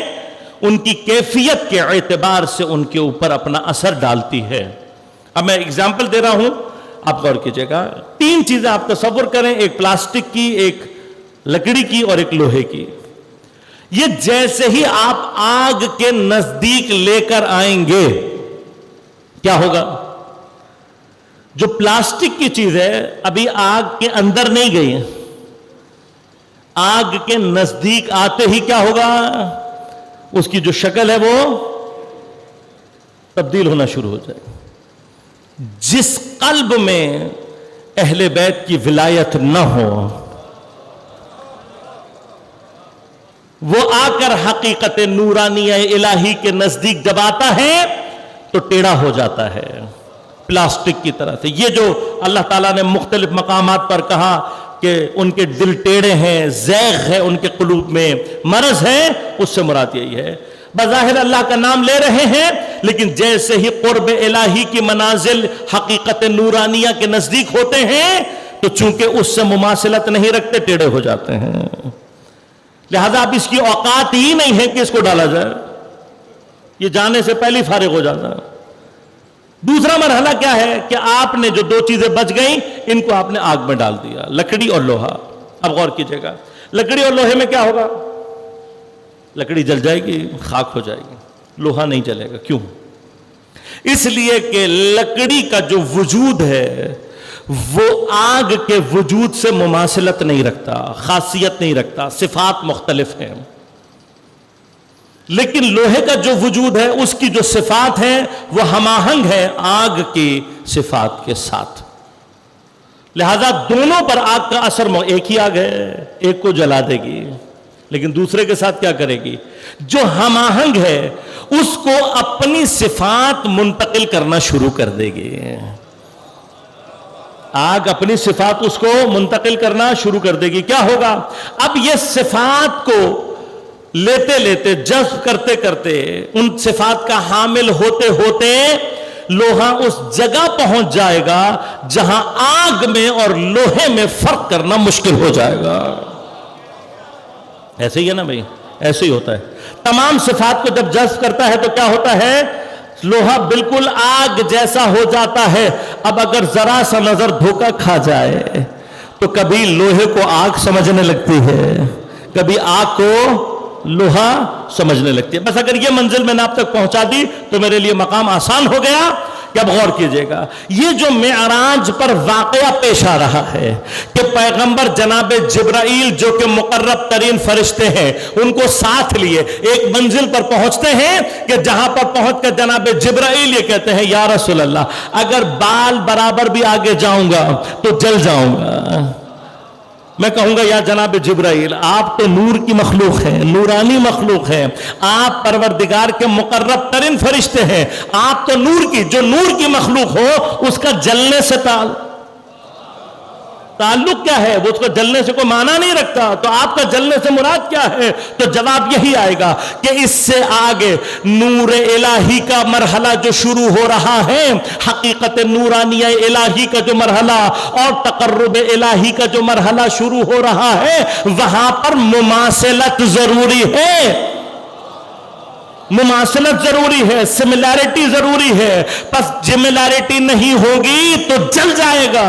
ان کی کیفیت کے اعتبار سے ان کے اوپر اپنا اثر ڈالتی ہے۔ اب میں اگزامپل دے رہا ہوں، آپ غور کیجئے گا۔ تین چیزیں آپ تصور کریں، ایک پلاسٹک کی، ایک لکڑی کی اور ایک لوہے کی۔ یہ جیسے ہی آپ آگ کے نزدیک لے کر آئیں گے کیا ہوگا؟ جو پلاسٹک کی چیز ہے ابھی آگ کے اندر نہیں گئی، آگ کے نزدیک آتے ہی کیا ہوگا؟ اس کی جو شکل ہے وہ تبدیل ہونا شروع ہو جائے گی۔ جس قلب میں اہل بیت کی ولایت نہ ہو وہ آ کر حقیقت نورانیہ الہی کے نزدیک جب آتا ہے تو ٹیڑھا ہو جاتا ہے پلاسٹک کی طرح سے۔ یہ جو اللہ تعالیٰ نے مختلف مقامات پر کہا کہ ان کے دل ٹیڑھے ہیں، زیغ ہے ان کے قلوب میں، مرض ہے، اس سے مراد یہی ہے۔ بظاہر اللہ کا نام لے رہے ہیں لیکن جیسے ہی قرب الہی کی منازل حقیقت نورانیہ کے نزدیک ہوتے ہیں تو چونکہ اس سے مماثلت نہیں رکھتے، ٹیڑھے ہو جاتے ہیں۔ لہذا اب اس کی اوقات ہی نہیں ہے کہ اس کو ڈالا جائے، یہ جانے سے پہلے فارغ ہو جاتا ہے۔ دوسرا مرحلہ کیا ہے کہ آپ نے جو دو چیزیں بچ گئیں ان کو آپ نے آگ میں ڈال دیا، لکڑی اور لوہا۔ اب غور کیجئے گا، لکڑی اور لوہے میں کیا ہوگا؟ لکڑی جل جائے گی، خاک ہو جائے گی، لوہا نہیں جلے گا۔ کیوں؟ اس لیے کہ لکڑی کا جو وجود ہے وہ آگ کے وجود سے مماثلت نہیں رکھتا، خاصیت نہیں رکھتا، صفات مختلف ہیں۔ لیکن لوہے کا جو وجود ہے اس کی جو صفات ہیں وہ ہم آہنگ ہے آگ کی صفات کے ساتھ۔ لہذا دونوں پر آگ کا اثر، ایک ہی آگ ہے، ایک کو جلا دے گی لیکن دوسرے کے ساتھ کیا کرے گی؟ جو ہم آہنگ ہے اس کو اپنی صفات منتقل کرنا شروع کر دے گی۔ آگ اپنی صفات اس کو منتقل کرنا شروع کر دے گی۔ کیا ہوگا؟ اب یہ صفات کو لیتے لیتے، جذب کرتے کرتے، ان صفات کا حامل ہوتے ہوتے لوہا اس جگہ پہنچ جائے گا جہاں آگ میں اور لوہے میں فرق کرنا مشکل ہو جائے گا۔ ایسے ہی ہے نا بھائی، ایسے ہی ہوتا ہے۔ تمام صفات کو جب جذب کرتا ہے تو کیا ہوتا ہے؟ لوہا بالکل آگ جیسا ہو جاتا ہے. اب اگر ذرا سا نظر دھوکا کھا جائے تو کبھی لوہے کو آگ سمجھنے لگتی ہے, کبھی آگ کو لوہا سمجھنے لگتی ہے. بس اگر یہ منزل میں نے آپ تک پہنچا دی تو میرے لیے مقام آسان ہو گیا. کہ اب غور کیجئے گا, یہ جو معراج پر واقعہ پیش آ رہا ہے کہ پیغمبر جناب جبرائیل جو کہ مقرب ترین فرشتے ہیں, ان کو ساتھ لیے ایک منزل پر پہنچتے ہیں کہ جہاں پر پہنچ کر جناب جبرائیل یہ کہتے ہیں یا رسول اللہ, اگر بال برابر بھی آگے جاؤں گا تو جل جاؤں گا. میں کہوں گا یا جناب جبرائیل, آپ تو نور کی مخلوق ہیں, نورانی مخلوق ہیں, آپ پروردگار کے مقرب ترین فرشتے ہیں, آپ تو نور کی, جو نور کی مخلوق ہو اس کا جلنے سے تعلق کیا ہے؟ وہ اس کو جلنے سے کوئی معنی نہیں رکھتا. تو آپ کا جلنے سے مراد کیا ہے؟ تو جواب یہی آئے گا کہ اس سے آگے نور الہی کا مرحلہ جو شروع ہو رہا ہے, حقیقت نورانیہ الہی کا جو مرحلہ اور تقرب الہی کا جو مرحلہ شروع ہو رہا ہے, وہاں پر مماثلت ضروری ہے. مماثلت ضروری ہے, سملیرٹی ضروری ہے. پس سملیرٹی نہیں ہوگی تو جل جائے گا.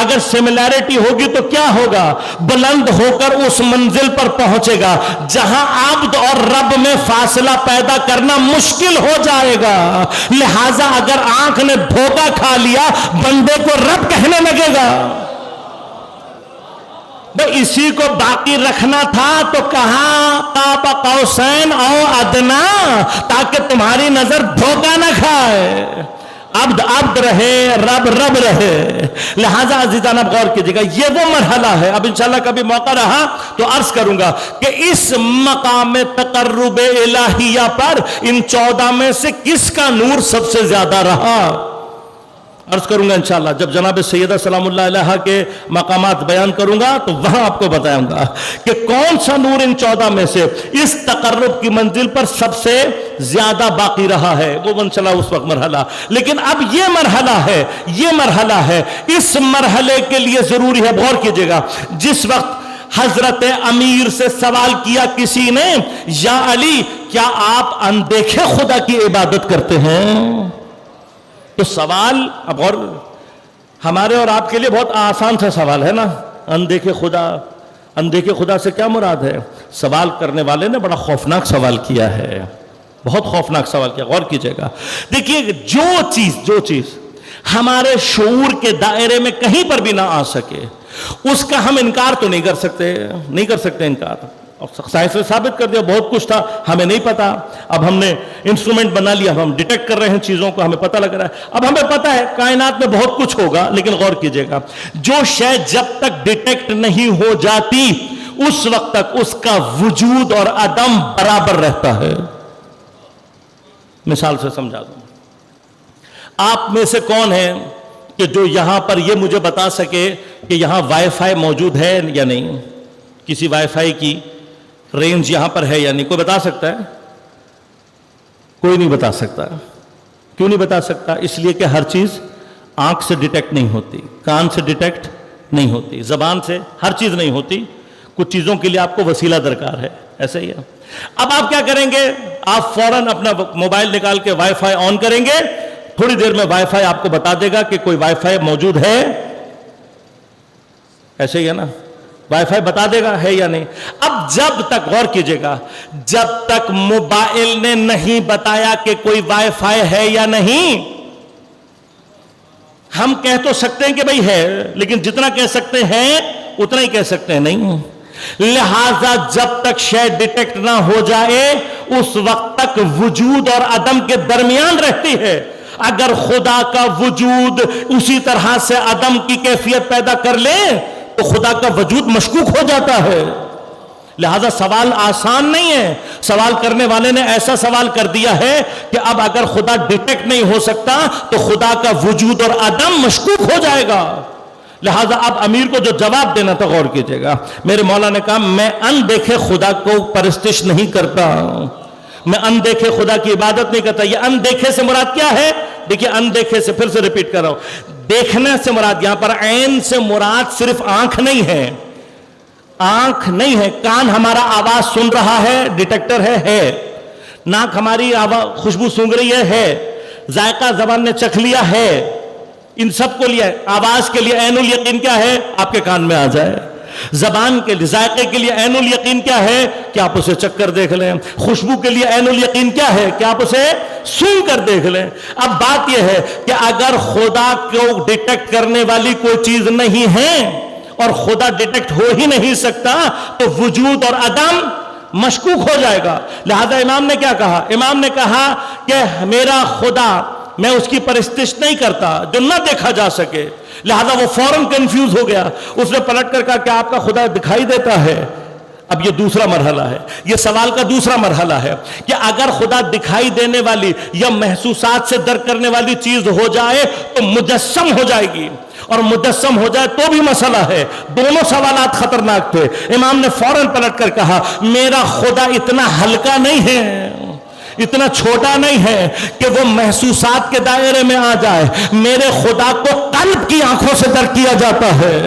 اگر سملیرٹی ہوگی تو کیا ہوگا؟ بلند ہو کر اس منزل پر پہنچے گا جہاں عبد اور رب میں فاصلہ پیدا کرنا مشکل ہو جائے گا. لہذا اگر آنکھ نے دھوکہ کھا لیا, بندے کو رب کہنے لگے گا. بھئی اسی کو باقی رکھنا تھا تو کہاں قاب قوسین او ادنا, تاکہ تمہاری نظر دھوکہ نہ کھائے. عبد عبد رہے, رب رب رہے. لہذا عزیزان اب غور کیجئے گا, یہ وہ مرحلہ ہے. اب انشاءاللہ کبھی موقع رہا تو عرض کروں گا کہ اس مقام تقرب الہیہ پر ان 14 میں سے کس کا نور سب سے زیادہ رہا. عرض کروں گا انشاءاللہ جب جناب سیدہ سلام اللہ علیہ کے مقامات بیان کروں گا تو وہاں آپ کو بتاؤں گا کہ کون سا نور ان 14 میں سے اس تقرب کی منزل پر سب سے زیادہ باقی رہا ہے. وہ انشاءاللہ اس وقت مرحلہ. لیکن اب یہ مرحلہ ہے, اس مرحلے کے لیے ضروری ہے, غور کیجئے گا, جس وقت حضرت امیر سے سوال کیا کسی نے, یا علی کیا آپ اندیکھے خدا کی عبادت کرتے ہیں؟ تو سوال اب اور ہمارے اور آپ کے لیے بہت آسان سا سوال ہے نا, اندیکھے خدا سے کیا مراد ہے؟ سوال کرنے والے نے بڑا خوفناک سوال کیا ہے, بہت خوفناک سوال کیا. غور کیجئے گا, دیکھیے جو چیز ہمارے شعور کے دائرے میں کہیں پر بھی نہ آ سکے اس کا ہم انکار تو نہیں کر سکتے انکار. اور سائنس نے ثابت کر دیا بہت کچھ تھا, ہمیں نہیں پتا. اب ہم نے انسٹرومنٹ بنا لیا, ہم ڈیٹیکٹ کر رہے ہیں چیزوں کو, ہمیں پتہ لگ رہا ہے. اب ہمیں پتا ہے کائنات میں بہت کچھ ہوگا, لیکن غور کیجئے گا, جو شے جب تک ڈیٹیکٹ نہیں ہو جاتی اس وقت تک اس کا وجود اور عدم برابر رہتا ہے. مثال سے سمجھا دوں, آپ میں سے کون ہے کہ جو یہاں پر یہ مجھے بتا سکے کہ یہاں وائی فائی موجود ہے یا نہیں؟ کسی وائی فائی کی رینج یہاں پر ہے یا نہیں؟ کوئی بتا سکتا ہے؟ کوئی نہیں بتا سکتا. کیوں نہیں بتا سکتا؟ اس لیے کہ ہر چیز آنکھ سے ڈیٹیکٹ نہیں ہوتی, کان سے ڈیٹیکٹ نہیں ہوتی, زبان سے ہر چیز نہیں ہوتی. کچھ چیزوں کے لیے آپ کو وسیلہ درکار ہے. ایسا ہی ہے. اب آپ کیا کریں گے؟ آپ فوراً اپنا موبائل نکال کے وائی فائی آن کریں گے, تھوڑی دیر میں وائی فائی آپ کو بتا دے گا کہ کوئی وائی فائی موجود ہے. ایسے ہی ہے نا, وائی فائی بتا دے گا ہے یا نہیں. اب جب تک غور کیجئے گا, جب تک موبائل نے نہیں بتایا کہ کوئی وائی فائی ہے یا نہیں, ہم کہہ تو سکتے ہیں کہ بھئی ہے, لیکن جتنا کہہ سکتے ہیں اتنا ہی کہہ سکتے ہیں نہیں. لہذا جب تک شے ڈیٹیکٹ نہ ہو جائے اس وقت تک وجود اور عدم کے درمیان رہتی ہے. اگر خدا کا وجود اسی طرح سے عدم کی کیفیت پیدا کر لے تو خدا کا وجود مشکوک ہو جاتا ہے. لہذا سوال آسان نہیں ہے. سوال کرنے والے نے ایسا سوال کر دیا ہے کہ اب اگر خدا ڈیٹیکٹ نہیں ہو سکتا تو خدا کا وجود اور عدم مشکوک ہو جائے گا. لہذا اب امیر کو جو جواب دینا تھا غور کیجئے گا. میرے مولا نے کہا میں اندیکھے خدا کو پرستش نہیں کرتا, میں اندیکھے خدا کی عبادت نہیں کرتا. یہ اندیکھے سے مراد کیا ہے؟ دیکھیے اندیکھے سے پھر سے ریپیٹ کر رہا ہوں, دیکھنے سے مراد یہاں پر عین سے مراد صرف آنکھ نہیں ہے. آنکھ نہیں ہے, کان ہمارا آواز سن رہا ہے, ڈیٹیکٹر ہے. ناک ہماری خوشبو سونگ رہی ہے، ذائقہ زبان نے چکھ لیا ہے، ان سب کو لیا ہے۔ آواز کے لیے عین الیقین کیا ہے؟ آپ کے کان میں آ جائے۔ زبان کے لیے، ذائقے کے لیے عین الیقین کیا ہے؟ کہ آپ اسے چکھ کر دیکھ لیں۔ خوشبو کے لیے عین الیقین کیا ہے؟ کہ آپ اسے سونگ کر دیکھ لیں۔ اب بات یہ ہے کہ اگر خدا کو ڈیٹیکٹ کرنے والی کوئی چیز نہیں ہے اور خدا ڈیٹیکٹ ہو ہی نہیں سکتا تو وجود اور عدم مشکوک ہو جائے گا۔ لہذا امام نے کیا کہا؟ امام نے کہا کہ میرا خدا، میں اس کی پرستش نہیں کرتا جو نہ دیکھا جا سکے۔ لہذا وہ فوراً کنفیوز ہو گیا، اس نے پلٹ کر کہا کہ آپ کا خدا دکھائی دیتا ہے۔ اب یہ دوسرا مرحلہ ہے، یہ سوال کا دوسرا مرحلہ ہے کہ اگر خدا دکھائی دینے والی یا محسوسات سے درک کرنے والی چیز ہو جائے تو مجسم ہو جائے گی، اور مجسم ہو جائے تو بھی مسئلہ ہے۔ دونوں سوالات خطرناک تھے۔ امام نے فوراً پلٹ کر کہا میرا خدا اتنا ہلکا نہیں ہے، اتنا چھوٹا نہیں ہے کہ وہ محسوسات کے دائرے میں آ جائے۔ میرے خدا کو قلب کی آنکھوں سے درک کیا جاتا ہے،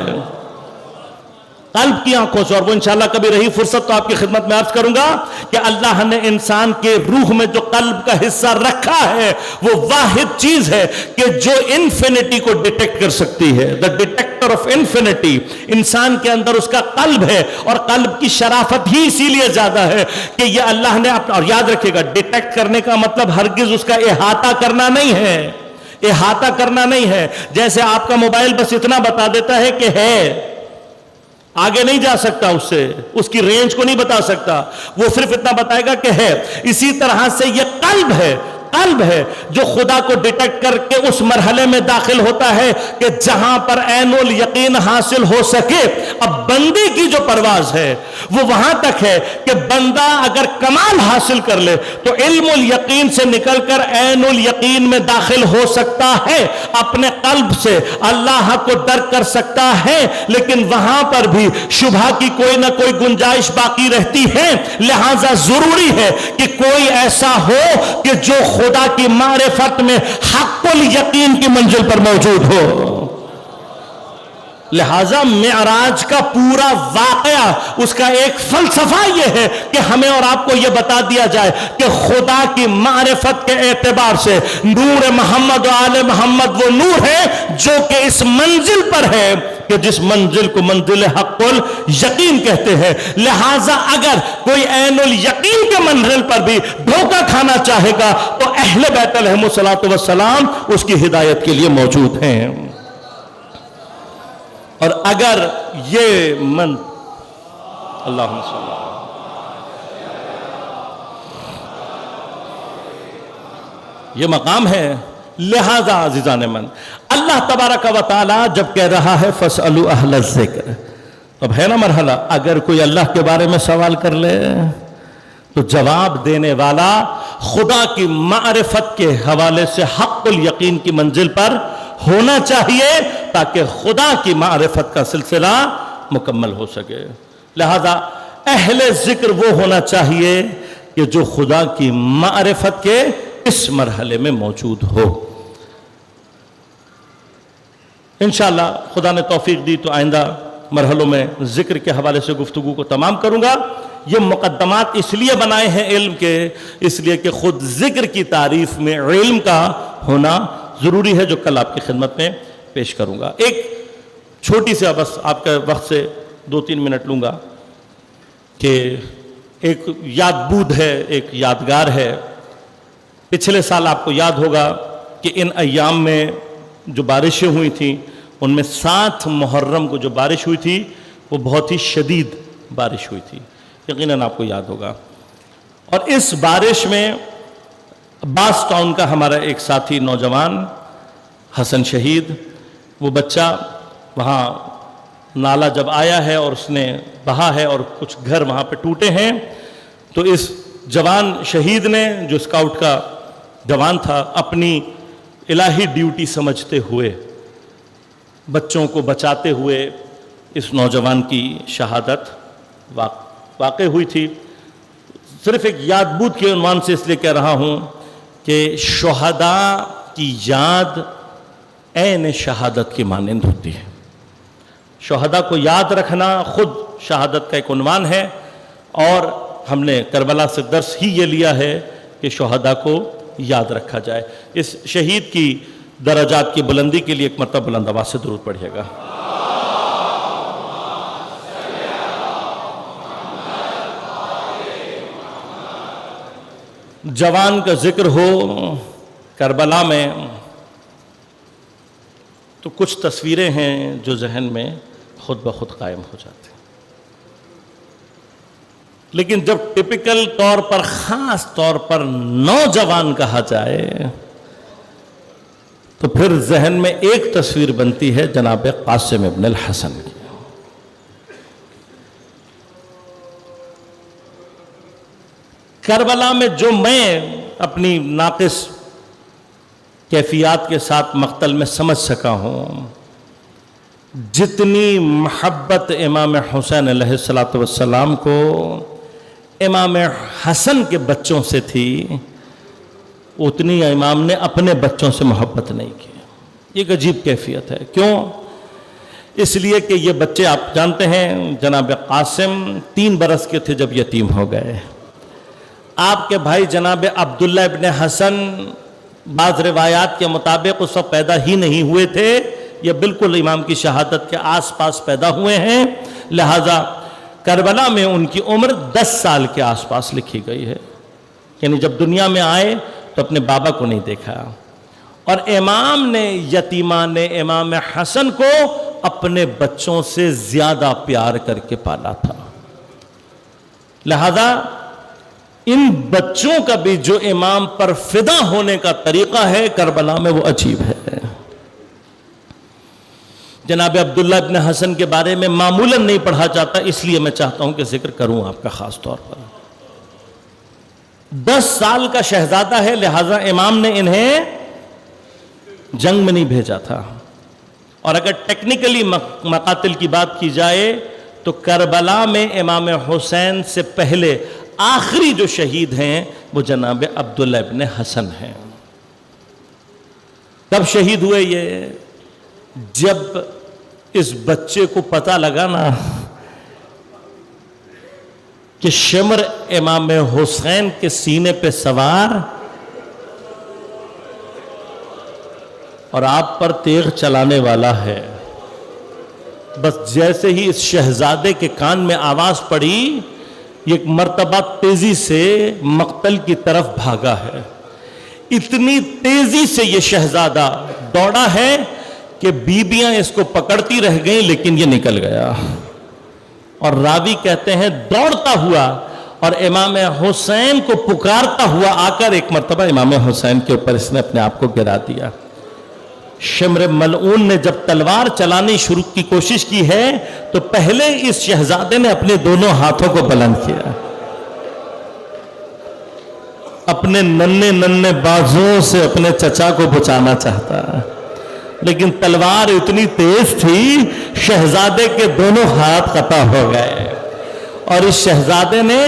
قلب کی آنکھوں سے۔ اور وہ انشاءاللہ کبھی رہی فرصت تو آپ کی خدمت میں عرض کروں گا کہ اللہ نے انسان کے روح میں جو قلب کا حصہ رکھا ہے وہ واحد چیز ہے کہ جو انفینٹی کو ڈیٹیکٹ کر سکتی ہے۔ the detector of infinity، انسان کے اندر اس کا قلب ہے، اور قلب کی شرافت ہی اسی لیے زیادہ ہے کہ یہ اللہ نے اپنا، اور یاد رکھیے گا ڈیٹیکٹ کرنے کا مطلب ہرگز اس کا احاطہ کرنا نہیں ہے، احاطہ کرنا نہیں ہے۔ جیسے آپ کا موبائل بس اتنا بتا دیتا ہے کہ ہے، آگے نہیں جا سکتا، اس سے اس کی رینج کو نہیں بتا سکتا، وہ صرف اتنا بتائے گا کہ ہے۔ اسی طرح سے یہ قلب ہے، قلب ہے جو خدا کو ڈیٹیکٹ کر کے اس مرحلے میں داخل ہوتا ہے کہ جہاں پر عین الیقین حاصل ہو سکے۔ اب بندے کی جو پرواز ہے وہ وہاں تک ہے کہ بندہ اگر کمال حاصل کر لے تو علم الیقین سے نکل کر عین الیقین میں داخل ہو سکتا ہے، اپنے قلب سے اللہ کو درک کر سکتا ہے، لیکن وہاں پر بھی شبہ کی کوئی نہ کوئی گنجائش باقی رہتی ہے۔ لہذا ضروری ہے کہ کوئی ایسا ہو کہ جو خدا کی معرفت میں حق الیقین کی منزل پر موجود ہو۔ لہذا معراج کا پورا واقعہ، اس کا ایک فلسفہ یہ ہے کہ ہمیں اور آپ کو یہ بتا دیا جائے کہ خدا کی معرفت کے اعتبار سے نور محمد و آل محمد وہ نور ہے جو کہ اس منزل پر ہے کہ جس منزل کو منزل حق الیقین کہتے ہیں۔ لہذا اگر کوئی عین الیقین کے منزل پر بھی دھوکہ کھانا چاہے گا تو اہل بیت علیہم الصلوۃ والسلام اس کی ہدایت کے لیے موجود ہیں۔ اور اگر یہ اللہم صلی اللہ، یہ مقام ہے۔ لہذا عزیزان من، اللہ تبارک و تعالی جب کہہ رہا ہے فَاسْأَلُوا أَهْلَ الذِّكْرِ، اب ہے نا مرحلہ، اگر کوئی اللہ کے بارے میں سوال کر لے تو جواب دینے والا خدا کی معرفت کے حوالے سے حق الیقین کی منزل پر ہونا چاہیے تاکہ خدا کی معرفت کا سلسلہ مکمل ہو سکے۔ لہذا اہل ذکر وہ ہونا چاہیے کہ جو خدا کی معرفت کے اس مرحلے میں موجود ہو۔ انشاءاللہ خدا نے توفیق دی تو آئندہ مرحلوں میں ذکر کے حوالے سے گفتگو کو تمام کروں گا۔ یہ مقدمات اس لیے بنائے ہیں علم کے، اس لیے کہ خود ذکر کی تعریف میں علم کا ہونا ضروری ہے، جو کل آپ کی خدمت میں پیش کروں گا۔ ایک چھوٹی سی، بس آپ کے وقت سے 2-3 منٹ لوں گا کہ ایک یاد بود ہے، ایک یادگار ہے۔ پچھلے سال آپ کو یاد ہوگا کہ ان ایام میں جو بارشیں ہوئی تھیں ان میں 7 محرم کو جو بارش ہوئی تھی وہ بہت ہی شدید بارش ہوئی تھی، یقیناً آپ کو یاد ہوگا۔ اور اس بارش میں باس ٹاؤن کا ہمارا ایک ساتھی نوجوان حسن شہید، وہ بچہ وہاں نالا جب آیا ہے اور اس نے بہا ہے اور کچھ گھر وہاں پہ ٹوٹے ہیں، تو اس جوان شہید نے، جو اسکاؤٹ کا جوان تھا، اپنی الہی ڈیوٹی سمجھتے ہوئے بچوں کو بچاتے ہوئے اس نوجوان کی شہادت واقع ہوئی تھی۔ صرف ایک یاد بود کے عنوان سے اس لیے کہہ رہا ہوں کہ شہداء کی یاد عین شہادت کی مانند ہوتی ہے۔ شہداء کو یاد رکھنا خود شہادت کا ایک عنوان ہے، اور ہم نے کربلا سے درس ہی یہ لیا ہے کہ شہداء کو یاد رکھا جائے۔ اس شہید کی درجات کی بلندی کے لیے ایک مرتبہ بلند آواز سے درود پڑھیے گا۔ جوان کا ذکر ہو کربلا میں تو کچھ تصویریں ہیں جو ذہن میں خود بخود قائم ہو جاتی ہیں، لیکن جب ٹپیکل طور پر، خاص طور پر نوجوان کہا جائے تو پھر ذہن میں ایک تصویر بنتی ہے جناب قاسم ابن الحسن کی۔ کربلا میں جو میں اپنی ناقص کیفیات کے ساتھ مقتل میں سمجھ سکا ہوں، جتنی محبت امام حسین علیہ السلام کو امام حسن کے بچوں سے تھی، اتنی امام نے اپنے بچوں سے محبت نہیں کی۔ یہ ایک عجیب کیفیت ہے۔ کیوں؟ اس لیے کہ یہ بچے آپ جانتے ہیں جناب قاسم 3 برس کے تھے جب یتیم ہو گئے۔ آپ کے بھائی جناب عبداللہ ابن حسن بعض روایات کے مطابق اس وقت پیدا ہی نہیں ہوئے تھے، یہ بالکل امام کی شہادت کے آس پاس پیدا ہوئے ہیں، لہذا کربلا میں ان کی عمر 10 سال کے آس پاس لکھی گئی ہے، یعنی جب دنیا میں آئے تو اپنے بابا کو نہیں دیکھا، اور امام نے یتیمان امام حسن کو اپنے بچوں سے زیادہ پیار کر کے پالا تھا، لہذا ان بچوں کا بھی جو امام پر فدا ہونے کا طریقہ ہے کربلا میں وہ عجیب ہے۔ جناب عبداللہ ابن حسن کے بارے میں معمولاً نہیں پڑھا جاتا، اس لیے میں چاہتا ہوں کہ ذکر کروں آپ کا خاص طور پر۔ 10 سال کا شہزادہ ہے، لہذا امام نے انہیں جنگ میں نہیں بھیجا تھا، اور اگر ٹیکنیکلی مقاتل کی بات کی جائے تو کربلا میں امام حسین سے پہلے آخری جو شہید ہیں وہ جناب عبداللہ ابن حسن ہیں۔ کب شہید ہوئے یہ؟ جب اس بچے کو پتہ لگا نا کہ شمر امام حسین کے سینے پہ سوار اور آپ پر تیغ چلانے والا ہے، بس جیسے ہی اس شہزادے کے کان میں آواز پڑی، ایک مرتبہ تیزی سے مقتل کی طرف بھاگا ہے۔ اتنی تیزی سے یہ شہزادہ دوڑا ہے کہ بیبیاں اس کو پکڑتی رہ گئیں، لیکن یہ نکل گیا، اور راوی کہتے ہیں دوڑتا ہوا اور امام حسین کو پکارتا ہوا آ کر ایک مرتبہ امام حسین کے اوپر اس نے اپنے آپ کو گرا دیا۔ شمر ملعون نے جب تلوار چلانی شروع کی کوشش کی ہے تو پہلے اس شہزادے نے اپنے دونوں ہاتھوں کو بلند کیا، اپنے ننھے بازوں سے اپنے چچا کو بچانا چاہتا، لیکن تلوار اتنی تیز تھی شہزادے کے دونوں ہاتھ قطع ہو گئے، اور اس شہزادے نے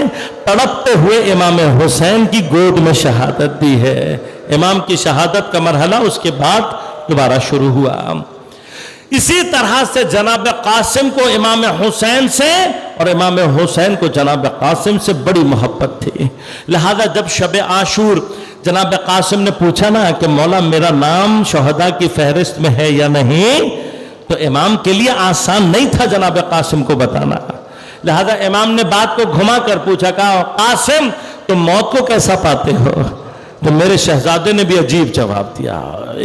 تڑپتے ہوئے امام حسین کی گود میں شہادت دی ہے۔ امام کی شہادت کا مرحلہ اس کے بعد دوبارہ شروع ہوا۔ اسی طرح سے جناب قاسم کو امام حسین سے اور امام حسین کو جناب قاسم سے بڑی محبت تھی، لہذا جب شب عاشور جناب قاسم نے پوچھا نا کہ مولا میرا نام شہداء کی فہرست میں ہے یا نہیں، تو امام کے لیے آسان نہیں تھا جناب قاسم کو بتانا، لہذا امام نے بات کو گھما کر پوچھا، کہا قاسم تم موت کو کیسا پاتے ہو؟ تو میرے شہزادے نے بھی عجیب جواب دیا،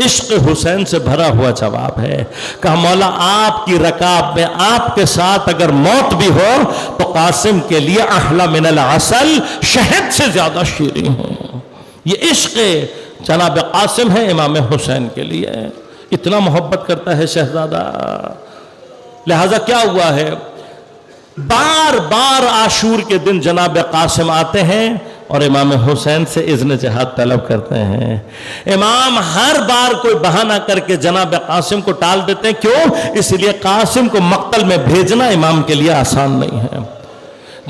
عشق حسین سے بھرا ہوا جواب ہے، کہا مولا آپ کی رکاب میں آپ کے ساتھ اگر موت بھی ہو تو قاسم کے لیے احلی من العسل، شہد سے زیادہ شیریں ہوں۔ یہ عشق جناب قاسم ہے امام حسین کے لیے، اتنا محبت کرتا ہے شہزادہ، لہذا کیا ہوا ہے، بار بار عاشور کے دن جناب قاسم آتے ہیں اور امام حسین سے اذن جہاد طلب کرتے ہیں۔ امام ہر بار کوئی بہانہ کر کے جناب قاسم کو ٹال دیتے ہیں، کیوں؟ اس لیے قاسم کو مقتل میں بھیجنا امام کے لیے آسان نہیں ہے۔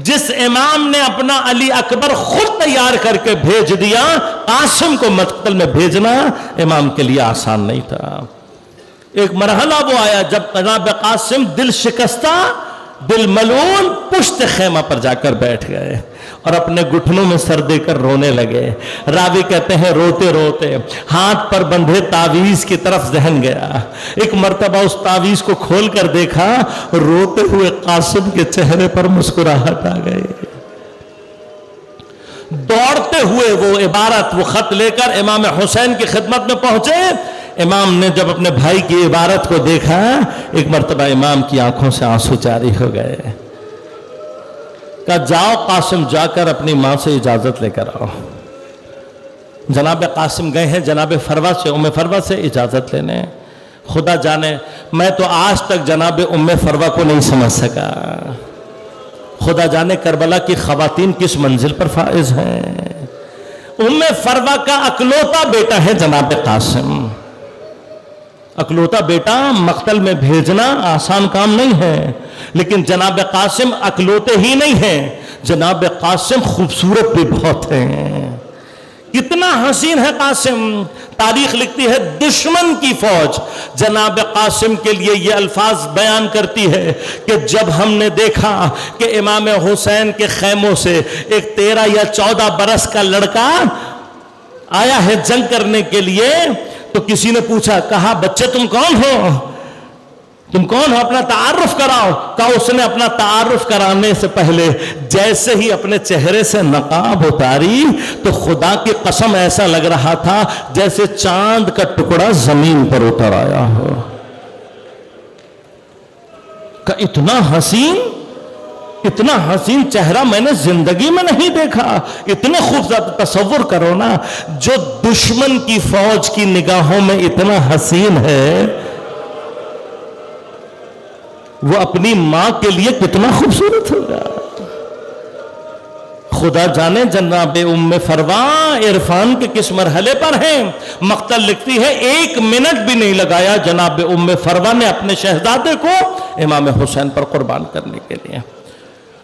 جس امام نے اپنا علی اکبر خود تیار کر کے بھیج دیا، قاسم کو مقتل میں بھیجنا امام کے لیے آسان نہیں تھا۔ ایک مرحلہ وہ آیا جب جناب قاسم دل شکستہ، دل ملعون پشت خیمہ پر جا کر بیٹھ گئے، اور اپنے گھٹنوں میں سر دے کر رونے لگے. راوی کہتے ہیں روتے روتے ہاتھ پر بندھے تعویذ کی طرف ذہن گیا. ایک مرتبہ اس تعویذ کو کھول کر دیکھا, روتے ہوئے قاسم کے چہرے پر مسکراہٹ آ گئی. دوڑتے ہوئے وہ عبارت, وہ خط لے کر امام حسین کی خدمت میں پہنچے. امام نے جب اپنے بھائی کی عبارت کو دیکھا, ایک مرتبہ امام کی آنکھوں سے آنسو جاری ہو گئے. کہا جاؤ قاسم, جا کر اپنی ماں سے اجازت لے کر آؤ. جناب قاسم گئے ہیں جناب فروا سے, ام فروا سے اجازت لینے. خدا جانے میں تو آج تک جناب ام فروا کو نہیں سمجھ سکا. خدا جانے کربلا کی خواتین کس منزل پر فائز ہیں. ام فروا کا اکلوتا بیٹا ہے جناب قاسم. اکلوتا بیٹا مقتل میں بھیجنا آسان کام نہیں ہے, لیکن جناب قاسم اکلوتے ہی نہیں ہیں, جناب قاسم خوبصورت بھی بہت ہیں. کتنا حسین ہے قاسم. تاریخ لکھتی ہے دشمن کی فوج جناب قاسم کے لیے یہ الفاظ بیان کرتی ہے کہ جب ہم نے دیکھا کہ امام حسین کے خیموں سے ایک 13 یا 14 برس کا لڑکا آیا ہے جنگ کرنے کے لیے, تو کسی نے پوچھا, کہا بچے تم کون ہو, تم کون ہو, اپنا تعارف کراؤ. کہا اس نے اپنا تعارف کرانے سے پہلے جیسے ہی اپنے چہرے سے نقاب اتاری تو خدا کی قسم ایسا لگ رہا تھا جیسے چاند کا ٹکڑا زمین پر اتر آیا ہو. کہ اتنا حسین چہرہ میں نے زندگی میں نہیں دیکھا. اتنے خوبصورت, تصور کرو نا, جو دشمن کی فوج کی نگاہوں میں اتنا حسین ہے وہ اپنی ماں کے لیے کتنا خوبصورت ہوگا. خدا جانے جناب ام فروا عرفان کے کس مرحلے پر ہیں. مقتل لکھتی ہے 1 منٹ بھی نہیں لگایا جناب ام فروا نے اپنے شہزادے کو امام حسین پر قربان کرنے کے لیے.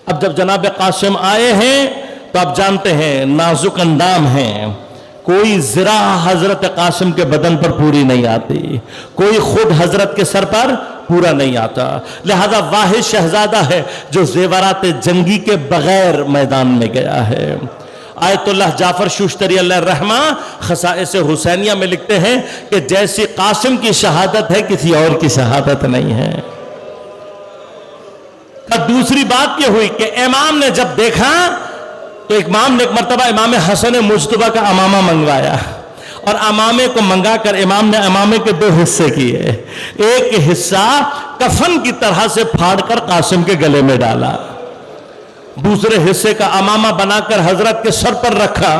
اب جب جناب قاسم آئے ہیں تو آپ جانتے ہیں نازک اندام ہیں, کوئی ذرا حضرت قاسم کے بدن پر پوری نہیں آتی, کوئی خود حضرت کے سر پر پورا نہیں آتا. لہذا واحد شہزادہ ہے جو زیورات جنگی کے بغیر میدان میں گیا ہے. آیت اللہ جعفر شوشتری علیہ الرحمہ خصائص حسینیہ میں لکھتے ہیں کہ جیسی قاسم کی شہادت ہے کسی اور کی شہادت نہیں ہے. دوسری بات یہ ہوئی کہ امام نے جب دیکھا تو امام نے ایک مرتبہ امام حسن مجتبی کا امامہ منگوایا, اور امامے کو منگا کر امام نے امامے کے 2 حصے کیے. ایک حصہ کفن کی طرح سے پھاڑ کر قاسم کے گلے میں ڈالا, دوسرے حصے کا امامہ بنا کر حضرت کے سر پر رکھا.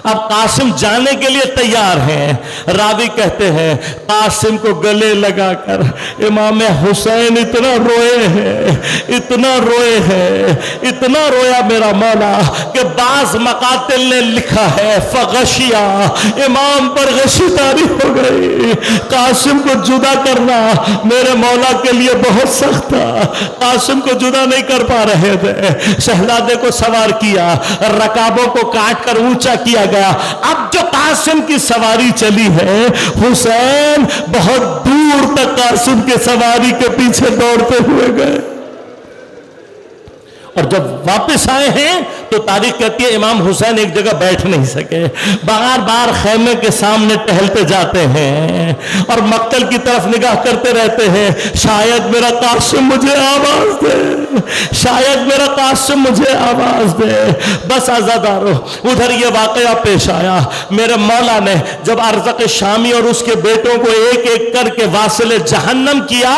اب قاسم جانے کے لیے تیار ہیں. راوی کہتے ہیں قاسم کو گلے لگا کر امام حسین اتنا روئے ہیں, اتنا رویا میرا مولا کہ بعض مقاتل نے لکھا ہے فغشیا, امام پر غشی طاری ہو گئی. قاسم کو جدا کرنا میرے مولا کے لیے بہت سخت تھا, قاسم کو جدا نہیں کر پا رہے تھے. شہزادے کو سوار کیا, رکابوں کو کاٹ کر اونچا کیا گیا. اب جو قاسم کی سواری چلی ہے, حسین بہت دور تک قاسم کے سواری کے پیچھے دوڑتے ہوئے گئے, اور جب واپس آئے ہیں تو تاریخ کہتی ہے امام حسین ایک جگہ بیٹھ نہیں سکے, بار بار خیمے کے سامنے ٹہلتے جاتے ہیں اور مقتل کی طرف نگاہ کرتے رہتے ہیں. شاید میرا قاسم مجھے آواز دے, شاید میرا قاسم مجھے آواز دے. بس عزادارو, ادھر یہ واقعہ پیش آیا. میرے مولا نے جب ارزق شامی اور اس کے بیٹوں کو ایک ایک کر کے واصل جہنم کیا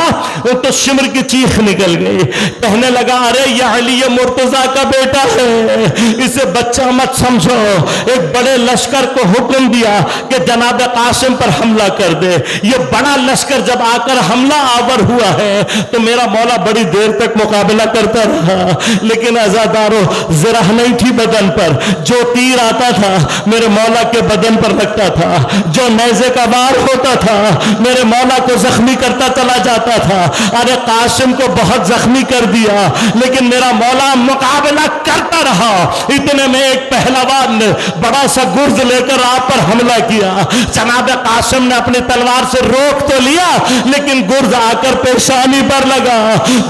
تو شمر کی چیخ نکل گئی. کہنے لگا ارے یہ علی مرتضیٰ کا بیٹا ہے, اسے بچہ مت سمجھو. ایک بڑے لشکر کو حکم دیا کہ جناب قاسم پر حملہ کر دے. یہ بڑا لشکر جب آ کر حملہ آور ہوا ہے تو میرا مولا بڑی دیر تک مقابلہ کرتا رہا, لیکن عزادارو زرہ نہیں تھی بدن پر. جو تیر آتا تھا میرے مولا کے بدن پر لگتا تھا, جو نیزے کا وار ہوتا تھا میرے مولا کو زخمی کرتا چلا جاتا تھا. ارے قاسم کو بہت زخمی کر دیا, لیکن میرا مولا مولا مقابلہ کرتا رہا۔ اتنے میں ایک پہلوان نے بڑا سا گرز لے کر آپ پر حملہ کیا۔ جناب قاسم نے اپنی تلوار سے روک تو لیا لیکن گرز آ کر پیشانی پر لگا۔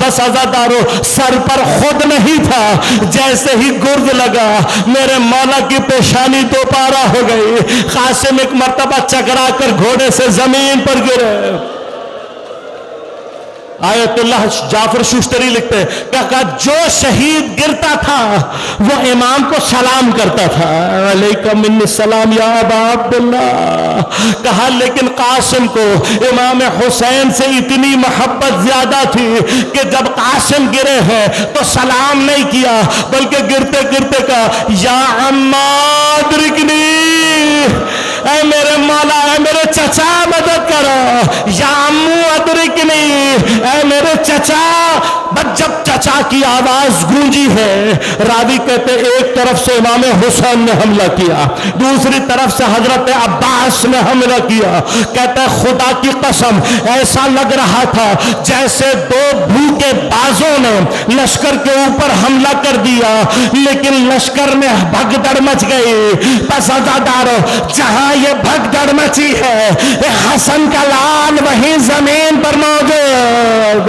بس عزادارو سر پر خود نہیں تھا، جیسے ہی گرز لگا میرے مولا کی پیشانی دو پارا ہو گئی۔ قاسم ایک مرتبہ چکرا کر گھوڑے سے زمین پر گرے۔ آیت اللہ جعفر شوشتری لکھتے ہیں کہ جو شہید گرتا تھا وہ امام کو سلام کرتا تھا، علیکم منی السلام یا ابا عبداللہ، کہا لیکن قاسم کو امام حسین سے اتنی محبت زیادہ تھی کہ جب قاسم گرے ہیں تو سلام نہیں کیا بلکہ گرتے گرتے کہا یا عمّا ادرکنی، اے میرے مولا، اے میرے چچا مدد کرو، یا عمو ادرکنی، اے میرے چچا۔ بس جب چچا کی آواز گونجی ہے، راوی کہتے ایک طرف سے امام حسین نے حملہ کیا، دوسری طرف سے حضرت عباس نے حملہ کیا۔ کہتے خدا کی قسم ایسا لگ رہا تھا جیسے دو بھوکے بازوں نے لشکر کے اوپر حملہ کر دیا، لیکن لشکر میں بھگدڑ مچ گئی۔ بس عزادارو جہاں یہ بھگدڑ مچی ہے حسن کا لال وہیں زمین پر موجود۔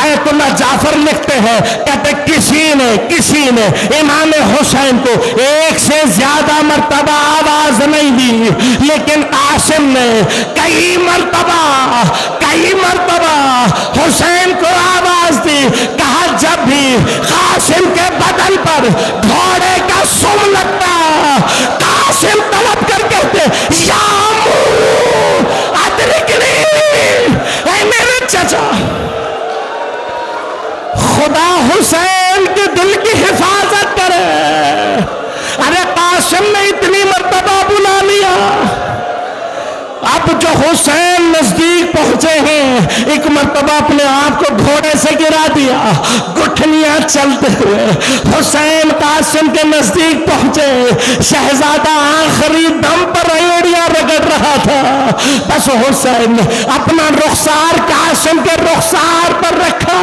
آیت اللہ جعفر لکھتے ہیں کہتے کسی نے امام حسین کو ایک سے زیادہ مرتبہ آواز نہیں دی، لیکن قاسم نے کئی مرتبہ حسین کو آواز دی۔ کہا جب بھی قاسم کے بدن پر گھوڑے کا سم لگتا قاسم طلب کر کہتے یا عمو ادرکنی، اے میرے چچا۔ خدا حسین کے دل کی حفاظت کرے۔ ارے قاسم نے اتنی مرتبہ بلا لیا، اب جو حسین نزدیک پہنچے ہیں ایک مرتبہ اپنے آپ کو گھوڑے سے گرا دیا، گٹھنیاں چلتے ہوئے حسین قاسم کے نزدیک پہنچے۔ شہزادہ آخری دم پر ایڑیاں رگڑ رہا تھا، بس حسین نے اپنا رخسار قاسم کے رخسار پر رکھا،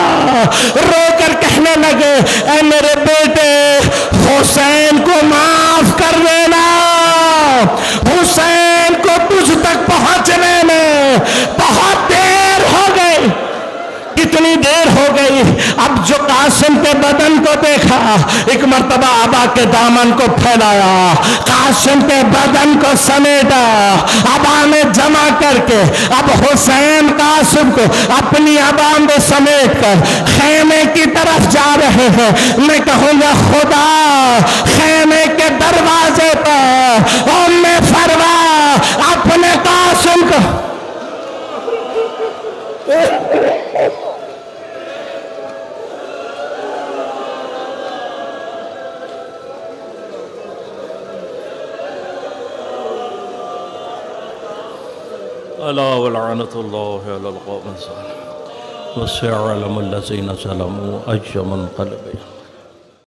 رو کر کہنے لگے اے میرے بیٹے حسین کو معاف کر دینا، حسین کو تجھ تک پہنچنے میں بہت دیر ہو گئی۔ کتنی دیر ہو گئی؟ اب جو قاسم کے بدن کو دیکھا ایک مرتبہ ابا کے دامن کو پھیلایا، قاسم کے بدن کو سمیٹا، ابا نے جمع کر کے اب حسین قاسم کو اپنی ابا میں سمیٹ کر خیمے کی طرف جا رہے ہیں۔ میں کہوں گا خدا خیمے کے دروازے پر ام فروا اپنے قاسم کو الا ولعنت اللہ علی القوم الظالمین وسيعلم الذين ظلموا أي منقلب